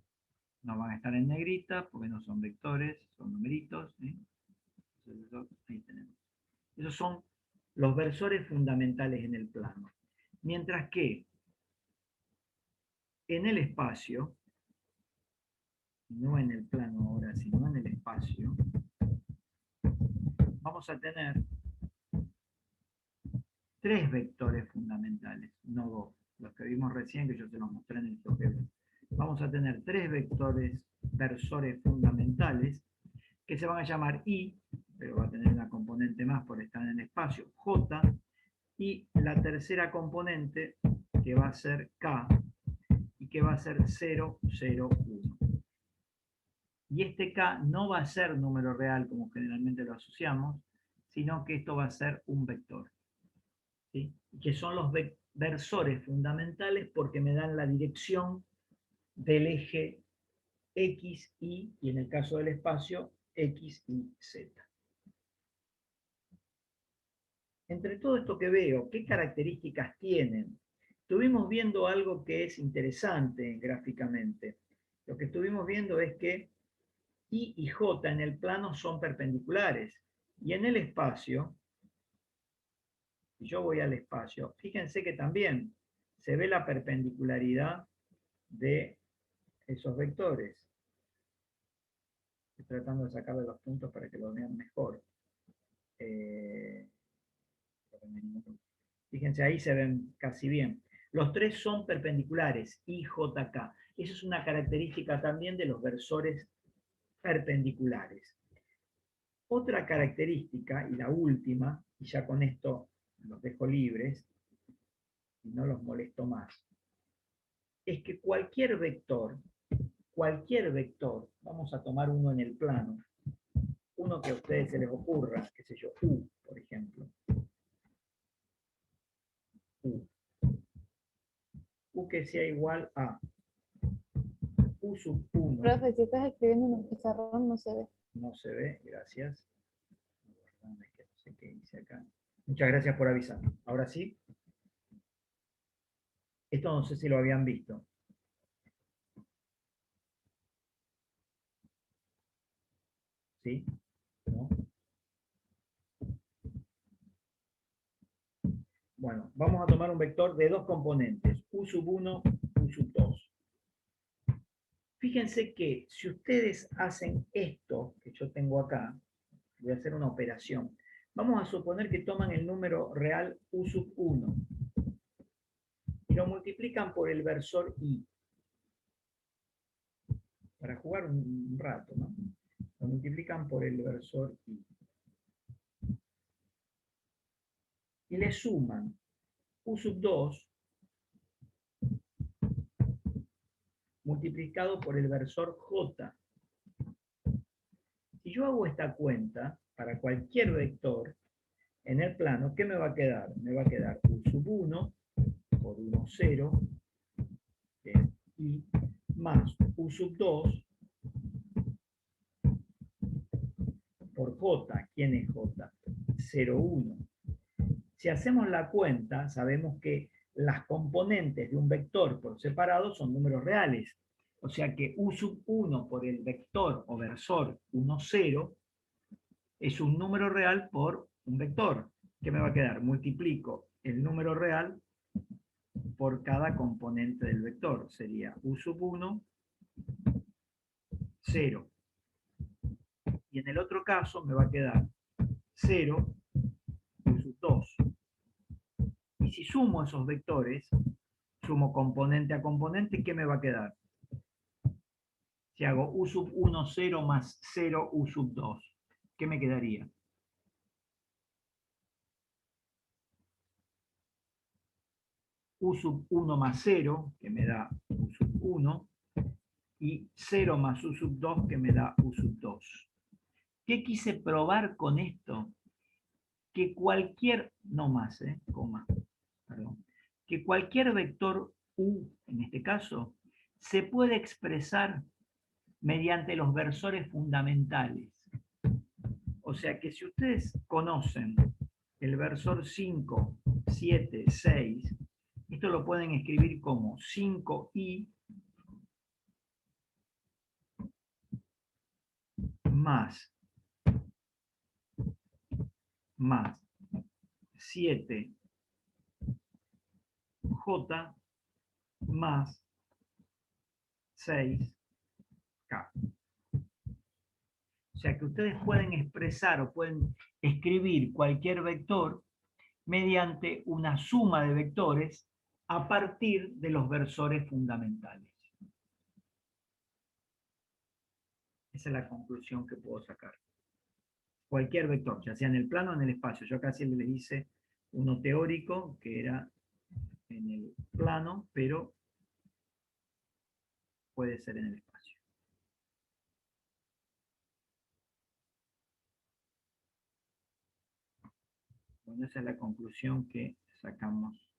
No van a estar en negrita porque no son vectores, son numeritos, ¿sí? Entonces, ahí tenemos. Esos son los versores fundamentales en el plano. Mientras que en el espacio, no en el plano ahora, sino en el espacio, vamos a tener tres vectores fundamentales, no dos. Los que vimos recién, que yo te los mostré en el GeoGebra. Vamos a tener tres versores fundamentales, que se van a llamar I, pero va a tener una componente más por estar en el espacio, J, y la tercera componente, que va a ser K, y que va a ser 0, 0, 1. Y este K no va a ser número real, como generalmente lo asociamos, sino que esto va a ser un vector, ¿sí? Que son los versores fundamentales porque me dan la dirección del eje X, Y, y en el caso del espacio, X, Y, Z. Entre todo esto que veo, ¿qué características tienen? Estuvimos viendo algo que es interesante gráficamente. Lo que estuvimos viendo es que I y J en el plano son perpendiculares. Y en el espacio, si yo voy al espacio, fíjense que también se ve la perpendicularidad de esos vectores. Estoy tratando de sacarle los puntos para que lo vean mejor. Fíjense, ahí se ven casi bien. Los tres son perpendiculares, I, J, K. Esa es una característica también de los versores perpendiculares. Otra característica, y la última, y ya con esto los dejo libres, y no los molesto más, es que cualquier vector, vamos a tomar uno en el plano, uno que a ustedes se les ocurra, qué sé yo, U, por ejemplo. U que sea igual a U sub 1. Profe, si estás escribiendo en un pizarrón no se ve. No se ve, gracias. No sé qué hice acá. Muchas gracias por avisar. Ahora sí. Esto no sé si lo habían visto. ¿Sí? ¿No? Bueno, vamos a tomar un vector de dos componentes, U sub 1, U sub 2. Fíjense que si ustedes hacen esto que yo tengo acá, voy a hacer una operación. Vamos a suponer que toman el número real U sub 1 y lo multiplican por el versor I. Para jugar un rato, ¿no? Lo multiplican por el versor I. Y le suman U sub 2 multiplicado por el versor J. Si yo hago esta cuenta para cualquier vector en el plano, ¿qué me va a quedar? Me va a quedar U sub 1 por 1, 0, que es I, más U sub 2 por J. ¿Quién es J? 0, 1. Si hacemos la cuenta, sabemos que las componentes de un vector por separado son números reales. O sea que U sub 1 por el vector o versor 1, 0 es un número real por un vector. ¿Qué me va a quedar? Multiplico el número real por cada componente del vector. Sería U sub 1, 0. Y en el otro caso me va a quedar 0, U sub 2. Y si sumo esos vectores, sumo componente a componente, ¿qué me va a quedar? Si hago U sub 1, 0 más 0, U sub 2, ¿qué me quedaría? U sub 1 más 0, que me da U sub 1, y 0 más U sub 2, que me da U sub 2. ¿Qué quise probar con esto? Que cualquier, no más, coma, perdón, que cualquier vector U, en este caso, se puede expresar mediante los versores fundamentales. O sea que si ustedes conocen el versor 5, 7, 6, esto lo pueden escribir como 5i más 7j más 6k. O sea que ustedes pueden expresar o pueden escribir cualquier vector mediante una suma de vectores a partir de los versores fundamentales. Esa es la conclusión que puedo sacar. Cualquier vector, ya sea en el plano o en el espacio. Yo casi les hice uno teórico, que era en el plano, pero puede ser en el espacio. Bueno, esa es la conclusión que sacamos